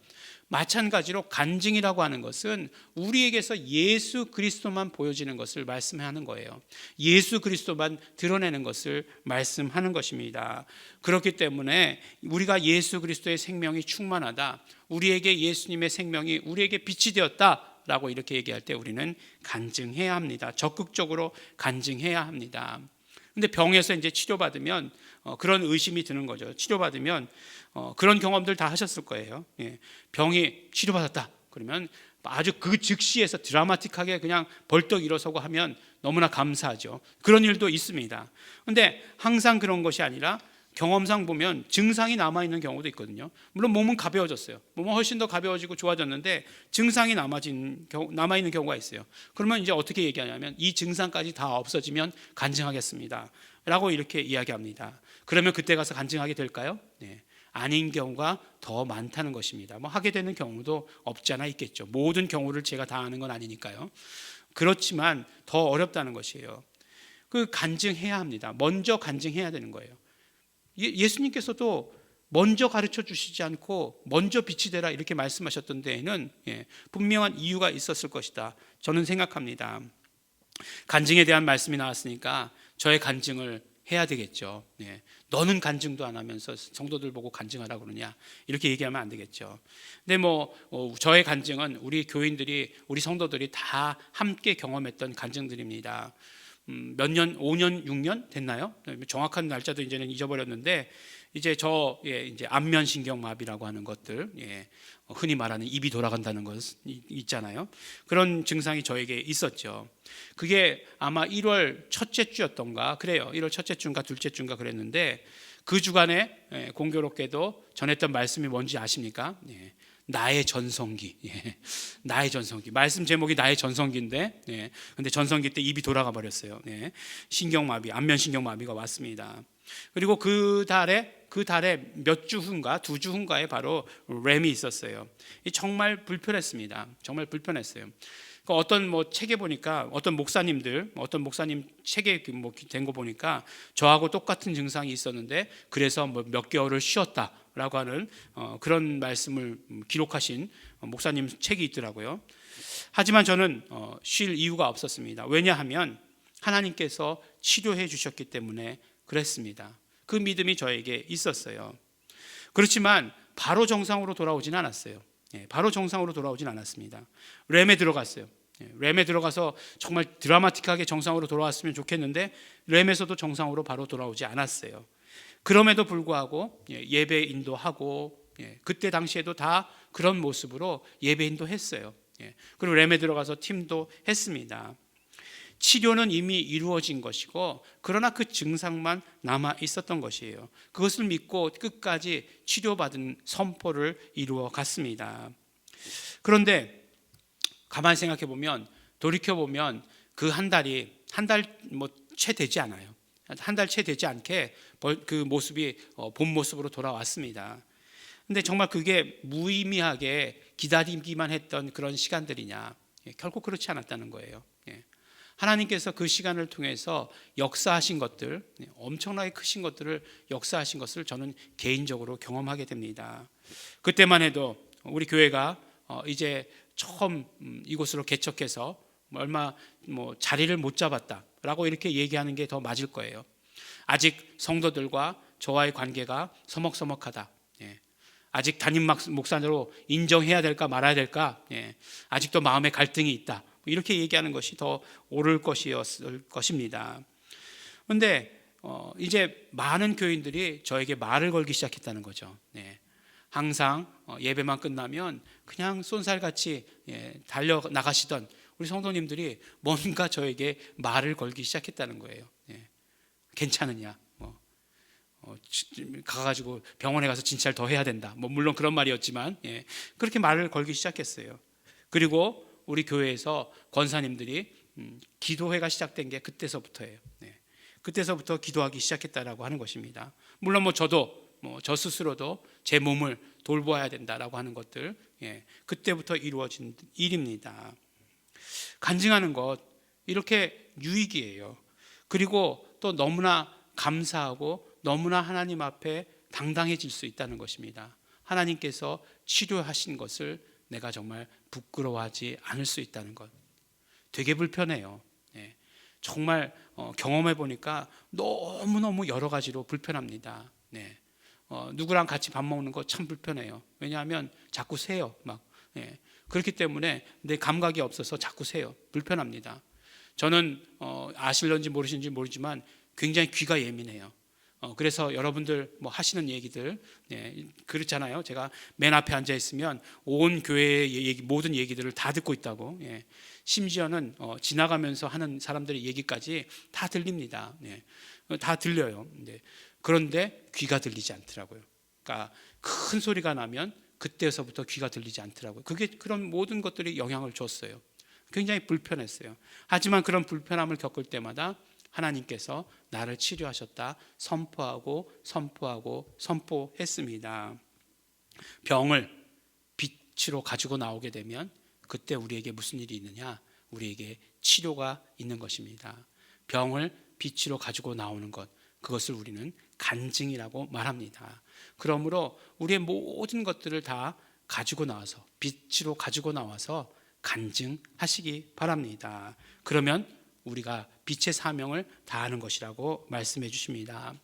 마찬가지로 간증이라고 하는 것은 우리에게서 예수 그리스도만 보여지는 것을 말씀하는 거예요. 예수 그리스도만 드러내는 것을 말씀하는 것입니다. 그렇기 때문에 우리가 예수 그리스도의 생명이 충만하다, 우리에게 예수님의 생명이 우리에게 빛이 되었다 라고 이렇게 얘기할 때 우리는 간증해야 합니다. 적극적으로 간증해야 합니다. 근데 병에서 이제 치료받으면 그런 의심이 드는 거죠. 치료받으면 그런 경험들 다 하셨을 거예요. 병이 치료받았다 그러면 아주 그 즉시에서 드라마틱하게 그냥 벌떡 일어서고 하면 너무나 감사하죠. 그런 일도 있습니다. 근데 항상 그런 것이 아니라 경험상 보면 증상이 남아있는 경우도 있거든요. 물론 몸은 가벼워졌어요. 몸은 훨씬 더 가벼워지고 좋아졌는데 증상이 남아있는 경우가 있어요. 그러면 이제 어떻게 얘기하냐면 이 증상까지 다 없어지면 간증하겠습니다 라고 이렇게 이야기합니다. 그러면 그때 가서 간증하게 될까요? 네. 아닌 경우가 더 많다는 것입니다. 하게 되는 경우도 없지 않아 있겠죠. 모든 경우를 제가 다 아는 건 아니니까요. 그렇지만 더 어렵다는 것이에요. 그 간증해야 합니다. 먼저 간증해야 되는 거예요. 예수님께서도 먼저 가르쳐 주시지 않고 먼저 빛이 되라 이렇게 말씀하셨던 데에는 분명한 이유가 있었을 것이다, 저는 생각합니다. 간증에 대한 말씀이 나왔으니까 저의 간증을 해야 되겠죠. 너는 간증도 안 하면서 성도들 보고 간증하라고 그러냐, 이렇게 얘기하면 안 되겠죠. 근데 저의 간증은 우리 교인들이, 우리 성도들이 다 함께 경험했던 간증들입니다. 몇 년, 5년, 6년 됐나요? 정확한 날짜도 이제는 잊어버렸는데 이제 이제 안면신경마비라고 하는 것들, 흔히 말하는 입이 돌아간다는 것 있잖아요. 그런 증상이 저에게 있었죠. 그게 아마 1월 첫째 주였던가 그래요. 1월 첫째 주인가 둘째 주인가 그랬는데 그 주간에 공교롭게도 전했던 말씀이 뭔지 아십니까? 나의 전성기. 나의 전성기. 말씀 제목이 나의 전성기인데, 근데 전성기 때 입이 돌아가 버렸어요. 신경마비, 안면신경마비가 왔습니다. 그리고 그 달에 몇 주 후인가, 2주 후인가에 바로 램이 있었어요. 정말 불편했습니다. 정말 불편했어요. 어떤 책에 보니까 어떤 목사님 책에 된 거 보니까 저하고 똑같은 증상이 있었는데 그래서 몇 개월을 쉬었다라고 하는 그런 말씀을 기록하신 목사님 책이 있더라고요. 하지만 저는 쉴 이유가 없었습니다. 왜냐하면 하나님께서 치료해 주셨기 때문에 그랬습니다. 그 믿음이 저에게 있었어요. 그렇지만 바로 정상으로 돌아오진 않았어요. 바로 정상으로 돌아오진 않았습니다. 램에 들어갔어요. 램에 들어가서 정말 드라마틱하게 정상으로 돌아왔으면 좋겠는데 램에서도 정상으로 바로 돌아오지 않았어요. 그럼에도 불구하고 예배 인도하고 그때 당시에도 다 그런 모습으로 예배 인도했어요. 그리고 램에 들어가서 팀도 했습니다. 치료는 이미 이루어진 것이고 그러나 그 증상만 남아 있었던 것이에요. 그것을 믿고 끝까지 치료받은 선포를 이루어 갔습니다. 그런데 가만히 생각해 보면, 돌이켜 보면 그 한 달 채 되지 않아요. 한 달 채 되지 않게 그 모습이 본 모습으로 돌아왔습니다. 근데 정말 그게 무의미하게 기다리기만 했던 그런 시간들이냐? 결코 그렇지 않았다는 거예요. 하나님께서 그 시간을 통해서 역사하신 것들, 엄청나게 크신 것들을 역사하신 것을 저는 개인적으로 경험하게 됩니다. 그때만 해도 우리 교회가 이제 처음 이곳으로 개척해서 얼마 자리를 못 잡았다라고 이렇게 얘기하는 게 더 맞을 거예요. 아직 성도들과 저와의 관계가 서먹서먹하다. 아직 담임 목사로 인정해야 될까 말아야 될까. 아직도 마음에 갈등이 있다. 이렇게 얘기하는 것이 더 옳을 것이었을 것입니다. 그런데 이제 많은 교인들이 저에게 말을 걸기 시작했다는 거죠. 항상 예배만 끝나면 그냥 쏜살같이 달려나가시던 우리 성도님들이 뭔가 저에게 말을 걸기 시작했다는 거예요. 괜찮으냐? 가가지고 병원에 가서 진찰 더 해야 된다. 물론 그런 말이었지만 그렇게 말을 걸기 시작했어요. 그리고 우리 교회에서 권사님들이 기도회가 시작된 게 그때서부터예요. 그때서부터 기도하기 시작했다라고 하는 것입니다. 물론 저 스스로도 제 몸을 돌보아야 된다라고 하는 것들, 그때부터 이루어진 일입니다. 간증하는 것 이렇게 유익이에요. 그리고 또 너무나 감사하고 너무나 하나님 앞에 당당해질 수 있다는 것입니다. 하나님께서 치료하신 것을 내가 정말 부끄러워하지 않을 수 있다는 것. 되게 불편해요. 정말 경험해 보니까 너무너무 여러 가지로 불편합니다. 누구랑 같이 밥 먹는 거 참 불편해요. 왜냐하면 자꾸 새요. 그렇기 때문에 내 감각이 없어서 자꾸 새요. 불편합니다. 저는 아실런지 모르시는지 모르지만 굉장히 귀가 예민해요. 그래서 여러분들 하시는 얘기들 그렇잖아요. 제가 맨 앞에 앉아 있으면 온 교회의 모든 얘기들을 다 듣고 있다고. 심지어는 지나가면서 하는 사람들의 얘기까지 다 들립니다. 다 들려요. 그런데 귀가 들리지 않더라고요. 그러니까 큰 소리가 나면 그때서부터 귀가 들리지 않더라고요. 그런 모든 것들이 영향을 줬어요. 굉장히 불편했어요. 하지만 그런 불편함을 겪을 때마다 하나님께서 나를 치료하셨다 선포했습니다. 병을 빛으로 가지고 나오게 되면 그때 우리에게 무슨 일이 있느냐? 우리에게 치료가 있는 것입니다. 병을 빛으로 가지고 나오는 것, 그것을 우리는 간증이라고 말합니다. 그러므로 우리의 모든 것들을 다 가지고 나와서 빛으로 가지고 나와서 간증하시기 바랍니다. 그러면 우리가 빛의 사명을 다하는 것이라고 말씀해 주십니다.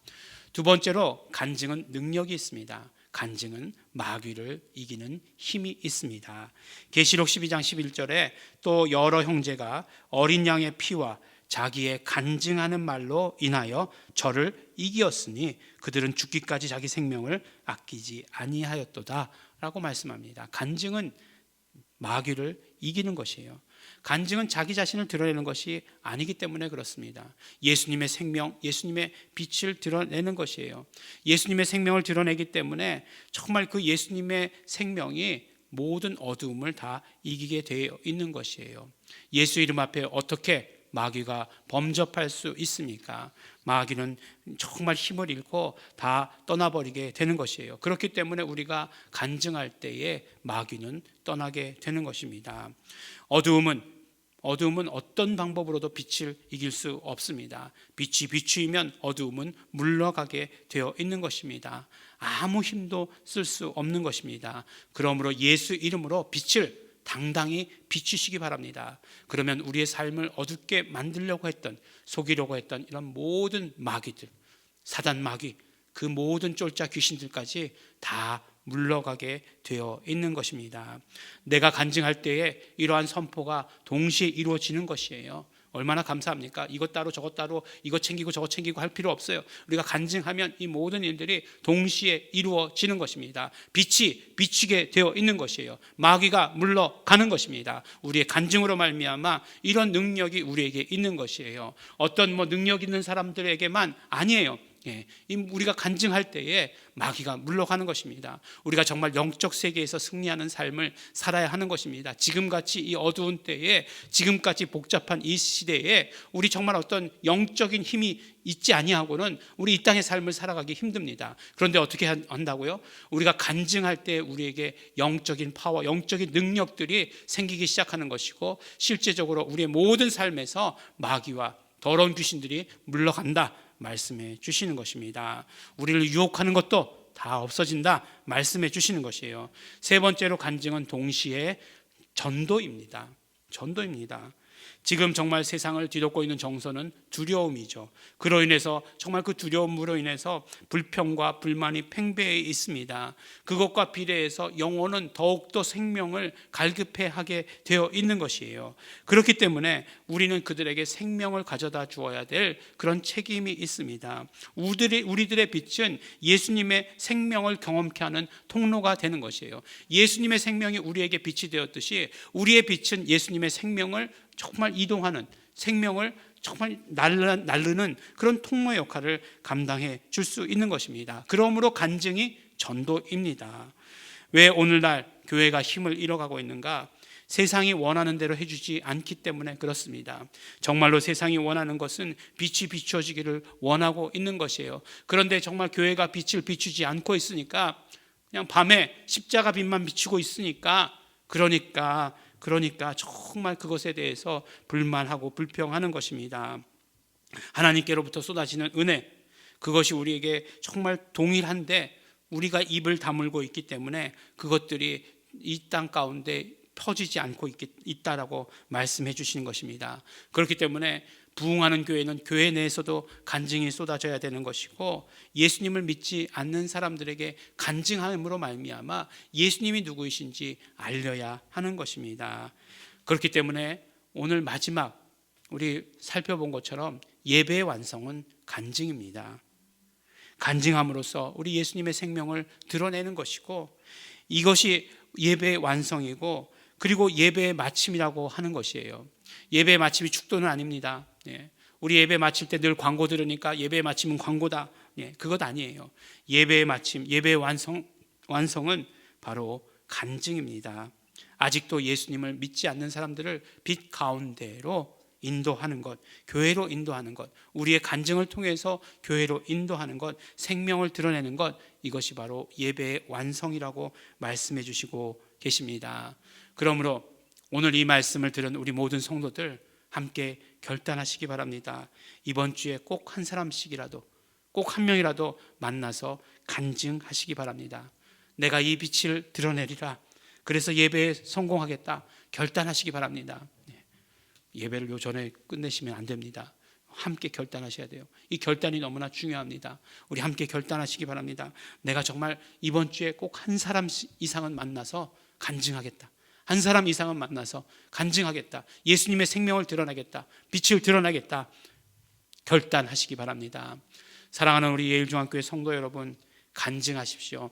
두 번째로 간증은 능력이 있습니다. 간증은 마귀를 이기는 힘이 있습니다. 계시록 12장 11절에 또 여러 형제가 어린 양의 피와 자기의 간증하는 말로 인하여 저를 이기었으니 그들은 죽기까지 자기 생명을 아끼지 아니하였도다 라고 말씀합니다. 간증은 마귀를 이기는 것이에요. 간증은 자기 자신을 드러내는 것이 아니기 때문에 그렇습니다. 예수님의 생명, 예수님의 빛을 드러내는 것이에요. 예수님의 생명을 드러내기 때문에 정말 그 예수님의 생명이 모든 어두움을 다 이기게 되어 있는 것이에요. 예수 이름 앞에 어떻게 마귀가 범접할 수 있습니까? 마귀는 정말 힘을 잃고 다 떠나버리게 되는 것이에요. 그렇기 때문에 우리가 간증할 때에 마귀는 떠나게 되는 것입니다. 어두움은 어떤 방법으로도 빛을 이길 수 없습니다. 빛이 비추이면 어두움은 물러가게 되어 있는 것입니다. 아무 힘도 쓸 수 없는 것입니다. 그러므로 예수 이름으로 빛을 당당히 비추시기 바랍니다. 그러면 우리의 삶을 어둡게 만들려고 했던, 속이려고 했던 이런 모든 마귀들, 사단 마귀, 그 모든 쫄자 귀신들까지 다 물러가게 되어 있는 것입니다. 내가 간증할 때에 이러한 선포가 동시에 이루어지는 것이에요. 얼마나 감사합니까? 이것 따로 저것 따로, 이것 챙기고 저것 챙기고 할 필요 없어요. 우리가 간증하면 이 모든 일들이 동시에 이루어지는 것입니다. 빛이 비치게 되어 있는 것이에요. 마귀가 물러가는 것입니다. 우리의 간증으로 말미암아 이런 능력이 우리에게 있는 것이에요. 어떤 능력 있는 사람들에게만 아니에요. 우리가 간증할 때에 마귀가 물러가는 것입니다. 우리가 정말 영적 세계에서 승리하는 삶을 살아야 하는 것입니다. 지금같이 이 어두운 때에, 지금까지 복잡한 이 시대에 우리 정말 어떤 영적인 힘이 있지 아니하고는 우리 이 땅의 삶을 살아가기 힘듭니다. 그런데 어떻게 한다고요? 우리가 간증할 때 우리에게 영적인 파워, 영적인 능력들이 생기기 시작하는 것이고, 실제적으로 우리의 모든 삶에서 마귀와 더러운 귀신들이 물러간다 말씀해 주시는 것입니다. 우리를 유혹하는 것도 다 없어진다 말씀해 주시는 것이에요. 세 번째로 간증은 동시에 전도입니다. 지금 정말 세상을 뒤덮고 있는 정서는 두려움이죠. 그로 인해서 정말 그 두려움으로 인해서 불평과 불만이 팽배해 있습니다. 그것과 비례해서 영혼은 더욱더 생명을 갈급해하게 되어 있는 것이에요. 그렇기 때문에 우리는 그들에게 생명을 가져다 주어야 될 그런 책임이 있습니다. 우리들의 빛은 예수님의 생명을 경험케 하는 통로가 되는 것이에요. 예수님의 생명이 우리에게 빛이 되었듯이 우리의 빛은 예수님의 생명을 정말 이동하는, 생명을 정말 날르는 그런 통로 역할을 감당해 줄 수 있는 것입니다. 그러므로 간증이 전도입니다. 왜 오늘날 교회가 힘을 잃어가고 있는가? 세상이 원하는 대로 해주지 않기 때문에 그렇습니다. 정말로 세상이 원하는 것은 빛이 비추어지기를 원하고 있는 것이에요. 그런데 정말 교회가 빛을 비추지 않고 있으니까, 그냥 밤에 십자가 빛만 비추고 있으니까, 그러니까 정말 그것에 대해서 불만하고 불평하는 것입니다. 하나님께로부터 쏟아지는 은혜, 그것이 우리에게 정말 동일한데 우리가 입을 다물고 있기 때문에 그것들이 이 땅 가운데 퍼지지 않고 있다라고 말씀해 주시는 것입니다. 그렇기 때문에 부흥하는 교회는 교회 내에서도 간증이 쏟아져야 되는 것이고, 예수님을 믿지 않는 사람들에게 간증함으로 말미암아 예수님이 누구이신지 알려야 하는 것입니다. 그렇기 때문에 오늘 마지막 우리 살펴본 것처럼 예배의 완성은 간증입니다. 간증함으로써 우리 예수님의 생명을 드러내는 것이고, 이것이 예배의 완성이고, 그리고 예배의 마침이라고 하는 것이에요. 예배의 마침이 축도는 아닙니다. 우리 예배 마칠 때 늘 광고 들으니까 예배의 마침은 광고다. 그것 아니에요. 예배의 마침, 예배의 완성은 바로 간증입니다. 아직도 예수님을 믿지 않는 사람들을 빛 가운데로 인도하는 것, 교회로 인도하는 것, 우리의 간증을 통해서 교회로 인도하는 것, 생명을 드러내는 것, 이것이 바로 예배의 완성이라고 말씀해 주시고 계십니다. 그러므로 오늘 이 말씀을 들은 우리 모든 성도들 함께 결단하시기 바랍니다. 이번 주에 꼭 한 사람씩이라도, 꼭 한 명이라도 만나서 간증하시기 바랍니다. 내가 이 빛을 드러내리라, 그래서 예배에 성공하겠다, 결단하시기 바랍니다. 예배를 요 전에 끝내시면 안 됩니다. 함께 결단하셔야 돼요. 이 결단이 너무나 중요합니다. 우리 함께 결단하시기 바랍니다. 내가 정말 이번 주에 꼭 한 사람 이상은 만나서 간증하겠다, 한 사람 이상은 만나서 간증하겠다, 예수님의 생명을 드러나겠다, 빛을 드러나겠다, 결단하시기 바랍니다. 사랑하는 우리 예일중앙교회 성도 여러분, 간증하십시오.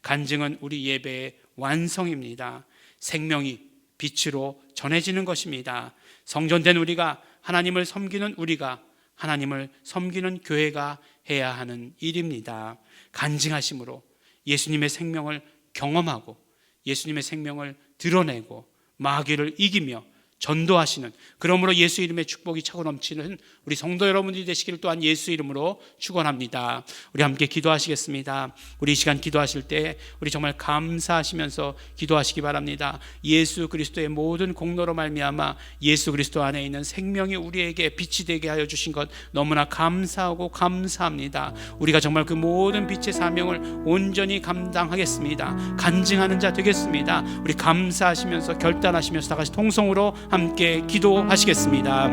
간증은 우리 예배의 완성입니다. 생명이 빛으로 전해지는 것입니다. 성전된 우리가, 하나님을 섬기는 우리가, 하나님을 섬기는 교회가 해야 하는 일입니다. 간증하심으로 예수님의 생명을 경험하고 예수님의 생명을 드러내고 마귀를 이기며 전도하시는, 그러므로 예수 이름의 축복이 차고 넘치는 우리 성도 여러분들이 되시기를 또한 예수 이름으로 축원합니다. 우리 함께 기도하시겠습니다. 우리 이 시간 기도하실 때 우리 정말 감사하시면서 기도하시기 바랍니다. 예수 그리스도의 모든 공로로 말미암아 예수 그리스도 안에 있는 생명이 우리에게 빛이 되게 하여 주신 것 너무나 감사하고 감사합니다. 우리가 정말 그 모든 빛의 사명을 온전히 감당하겠습니다. 간증하는 자 되겠습니다. 우리 감사하시면서 결단하시면서 다 같이 통성으로 함께 기도하시겠습니다.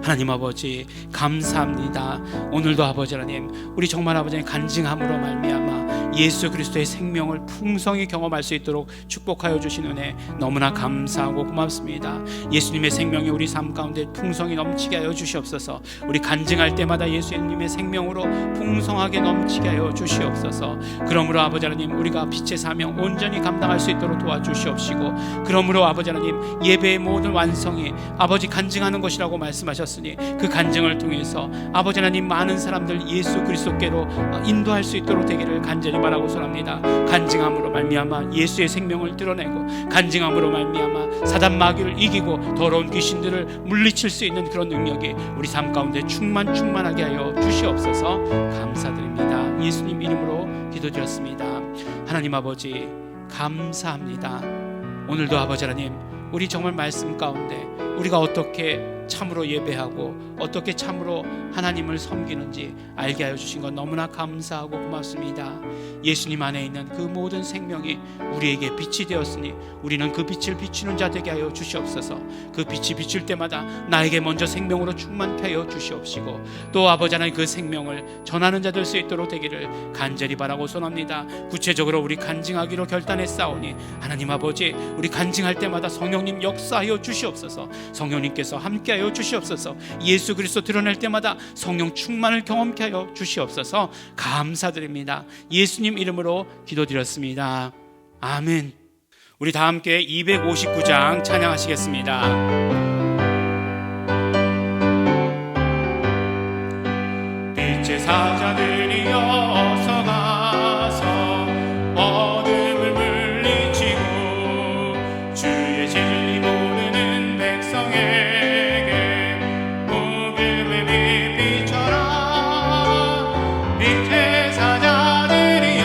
하나님 아버지 감사합니다. 오늘도 아버지 하나님, 우리 정말 아버지 간증함으로 말미암아 예수 그리스도의 생명을 풍성히 경험할 수 있도록 축복하여 주신 은혜 너무나 감사하고 고맙습니다. 예수님의 생명이 우리 삶 가운데 풍성히 넘치게 하여 주시옵소서. 우리 간증할 때마다 예수님의 생명으로 풍성하게 넘치게 하여 주시옵소서. 그러므로 아버지 하나님, 우리가 빛의 사명 온전히 감당할 수 있도록 도와주시옵시고, 그러므로 아버지 하나님, 예배의 모든 완성이 아버지 간증하는 것이라고 말씀하셨습니다. 그 간증을 통해서 아버지 하나님, 많은 사람들 예수 그리스도께로 인도할 수 있도록 되기를 간절히 바라고 소합니다. 간증함으로 말미암아 예수의 생명을 드러내고, 간증함으로 말미암아 사단 마귀를 이기고 더러운 귀신들을 물리칠 수 있는 그런 능력이 우리 삶 가운데 충만하게 하여 주시옵소서. 감사드립니다. 예수님 이름으로 기도드렸습니다. 하나님 아버지 감사합니다. 오늘도 아버지 하나님, 우리 정말 말씀 가운데 우리가 어떻게 참으로 예배하고 어떻게 참으로 하나님을 섬기는지 알게 하여 주신 것 너무나 감사하고 고맙습니다. 예수님 안에 있는 그 모든 생명이 우리에게 빛이 되었으니 우리는 그 빛을 비추는 자 되게 하여 주시옵소서. 그 빛이 비출 때마다 나에게 먼저 생명으로 충만케 하여 주시옵시고, 또 아버지 하나님 그 생명을 전하는 자 될 수 있도록 되기를 간절히 바라고 소원합니다. 구체적으로 우리 간증하기로 결단했사오니 하나님 아버지, 우리 간증할 때마다 성령님 역사하여 주시옵소서. 성령님께서 함께하여 주시옵소서. 예수 그리스도 드러낼 때마다 성령 충만을 경험케 하여 주시옵소서. 감사드립니다. 예수님 이름으로 기도드렸습니다. 아멘. 우리 다 함께 259장 찬양하시겠습니다. 빛의 사자들이 어서 가서 어둠을 물리치고 주의 진리 모르는 백성에게 복음의 빛 비춰라. 빛의 사자들이여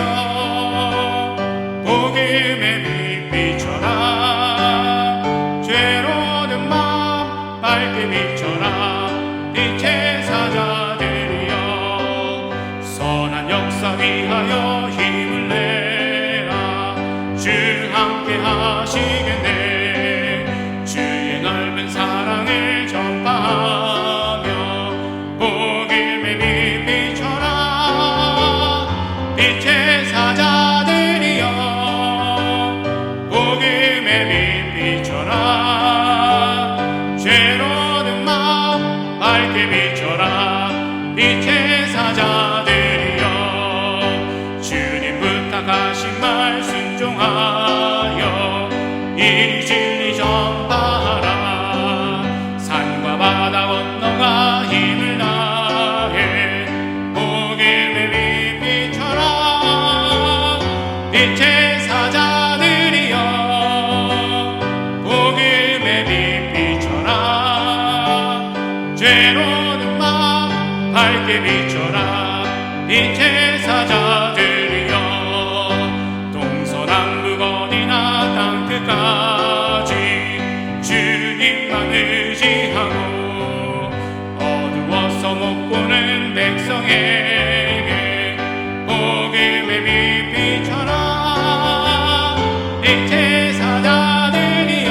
복음의 빛 비춰라. 죄로는 마음 밝게 비춰라. 빛의 사자들이여 선한 역사 위하여 힘을 내라. 주 함께 하시겠네. 주의 넓은 사랑을 전파하며 복음의 빛 비춰라. 빛의 사자들이여 복음의 빛 비춰라. 죄로는 마음 밝게 비춰라. 빛의 사자들이여 주님 부탁하신 말 순종하여 이 진리 전파하라. 산과 바다 건너가 힘을 다해 복음의 빛 비춰라. 빛의 사자들이여 복음의 빛 비춰라. 죄로는 마음 밝게 비춰라. 빛의 사자들이여 동서남북 어디나 땅끝까지 주님만 의지하고 어두워서 못 보는 백성에게 복음의 빛 비춰라. 빛의 사자들이여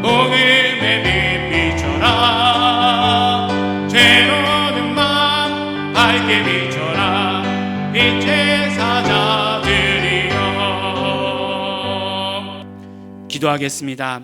복음의 빛 비춰라. 죄로는 마음 밝게 비춰라. 빛의 사자들이여. 기도하겠습니다.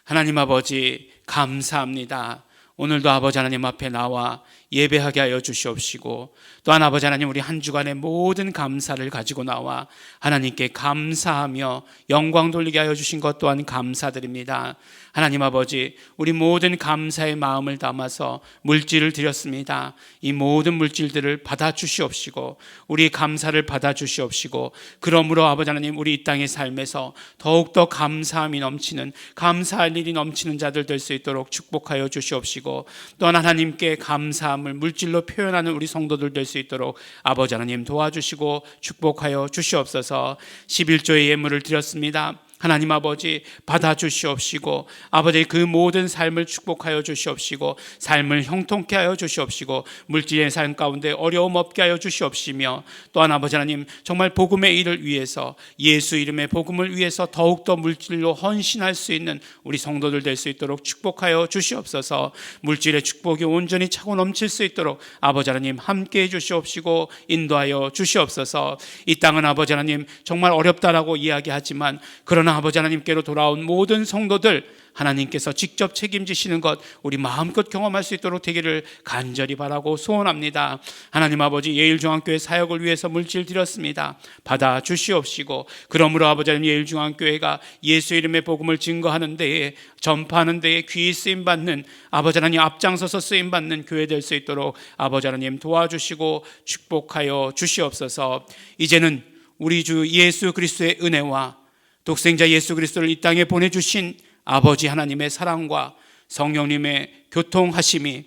하나님 아버지 감사합니다. 오늘도 아버지 하나님 앞에 나와 예배하게 하여 주시옵시고, 또한 아버지 하나님, 우리 한 주간의 모든 감사를 가지고 나와 하나님께 감사하며 영광 돌리게 하여 주신 것 또한 감사드립니다. 하나님 아버지, 우리 모든 감사의 마음을 담아서 물질을 드렸습니다. 이 모든 물질들을 받아 주시옵시고, 우리 감사를 받아 주시옵시고, 그러므로 아버지 하나님, 우리 이 땅의 삶에서 더욱더 감사함이 넘치는, 감사할 일이 넘치는 자들 될 수 있도록 축복하여 주시옵시고, 또한 하나님께 감사함을 물질로 표현하는 우리 성도들 될 수 있도록 아버지 하나님 도와주시고 축복하여 주시옵소서. 11조의 예물을 드렸습니다. 하나님 아버지 받아 주시옵시고, 아버지 그 모든 삶을 축복하여 주시옵시고, 삶을 형통케 하여 주시옵시고, 물질의 삶 가운데 어려움 없게 하여 주시옵시며, 또한 아버지 하나님, 정말 복음의 일을 위해서, 예수 이름의 복음을 위해서 더욱더 물질로 헌신할 수 있는 우리 성도들 될 수 있도록 축복하여 주시옵소서. 물질의 축복이 온전히 차고 넘칠 수 있도록 아버지 하나님 함께해 주시옵시고 인도하여 주시옵소서. 이 땅은 아버지 하나님 정말 어렵다라고 이야기하지만, 그러나 아버지 하나님께로 돌아온 모든 성도들 하나님께서 직접 책임지시는 것 우리 마음껏 경험할 수 있도록 되기를 간절히 바라고 소원합니다. 하나님 아버지, 예일중앙교회 사역을 위해서 물질 드렸습니다. 받아 주시옵시고, 그러므로 아버지 하나님, 예일중앙교회가 예수 이름의 복음을 증거하는 데에, 전파하는 데에 귀히 쓰임받는, 아버지 하나님 앞장서서 쓰임받는 교회 될 수 있도록 아버지 하나님 도와주시고 축복하여 주시옵소서. 이제는 우리 주 예수 그리스도의 은혜와 독생자 예수 그리스도를 이 땅에 보내주신 아버지 하나님의 사랑과 성령님의 교통하심이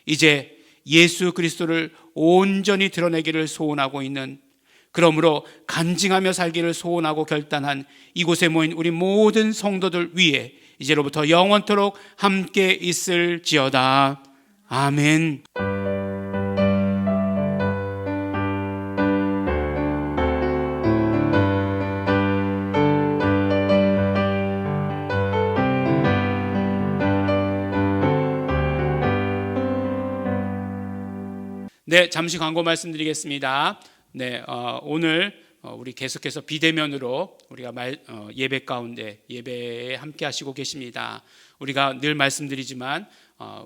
이제 예수 그리스도를 온전히 드러내기를 소원하고 있는, 그러므로 간증하며 살기를 소원하고 결단한 이곳에 모인 우리 모든 성도들 위에 이제로부터 영원토록 함께 있을지어다. 아멘. 네, 잠시 광고 말씀드리겠습니다. 네, 오늘 우리 계속해서 비대면으로 우리가 예배 가운데 예배에 함께 하시고 계십니다. 우리가 늘 말씀드리지만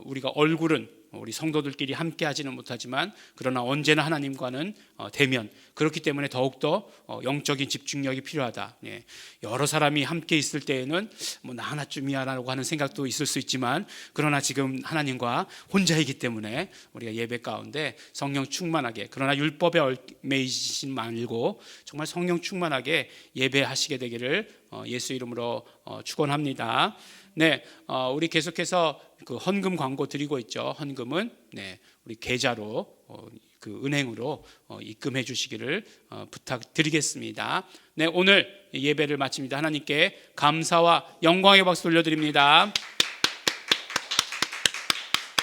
우리가 얼굴은 우리 성도들끼리 함께 하지는 못하지만, 그러나 언제나 하나님과는 대면, 그렇기 때문에 더욱더 영적인 집중력이 필요하다. 예. 여러 사람이 함께 있을 때에는 뭐 나 하나쯤이야 라고 하는 생각도 있을 수 있지만, 그러나 지금 하나님과 혼자이기 때문에 우리가 예배 가운데 성령 충만하게, 그러나 율법에 얽매이지 말고 정말 성령 충만하게 예배하시게 되기를 예수 이름으로 축원합니다. 네, 우리 계속해서 그 헌금 광고 드리고 있죠. 헌금은 우리 계좌로 그 은행으로 입금해 주시기를 부탁드리겠습니다. 네, 오늘 예배를 마칩니다. 하나님께 감사와 영광의 박수 돌려드립니다.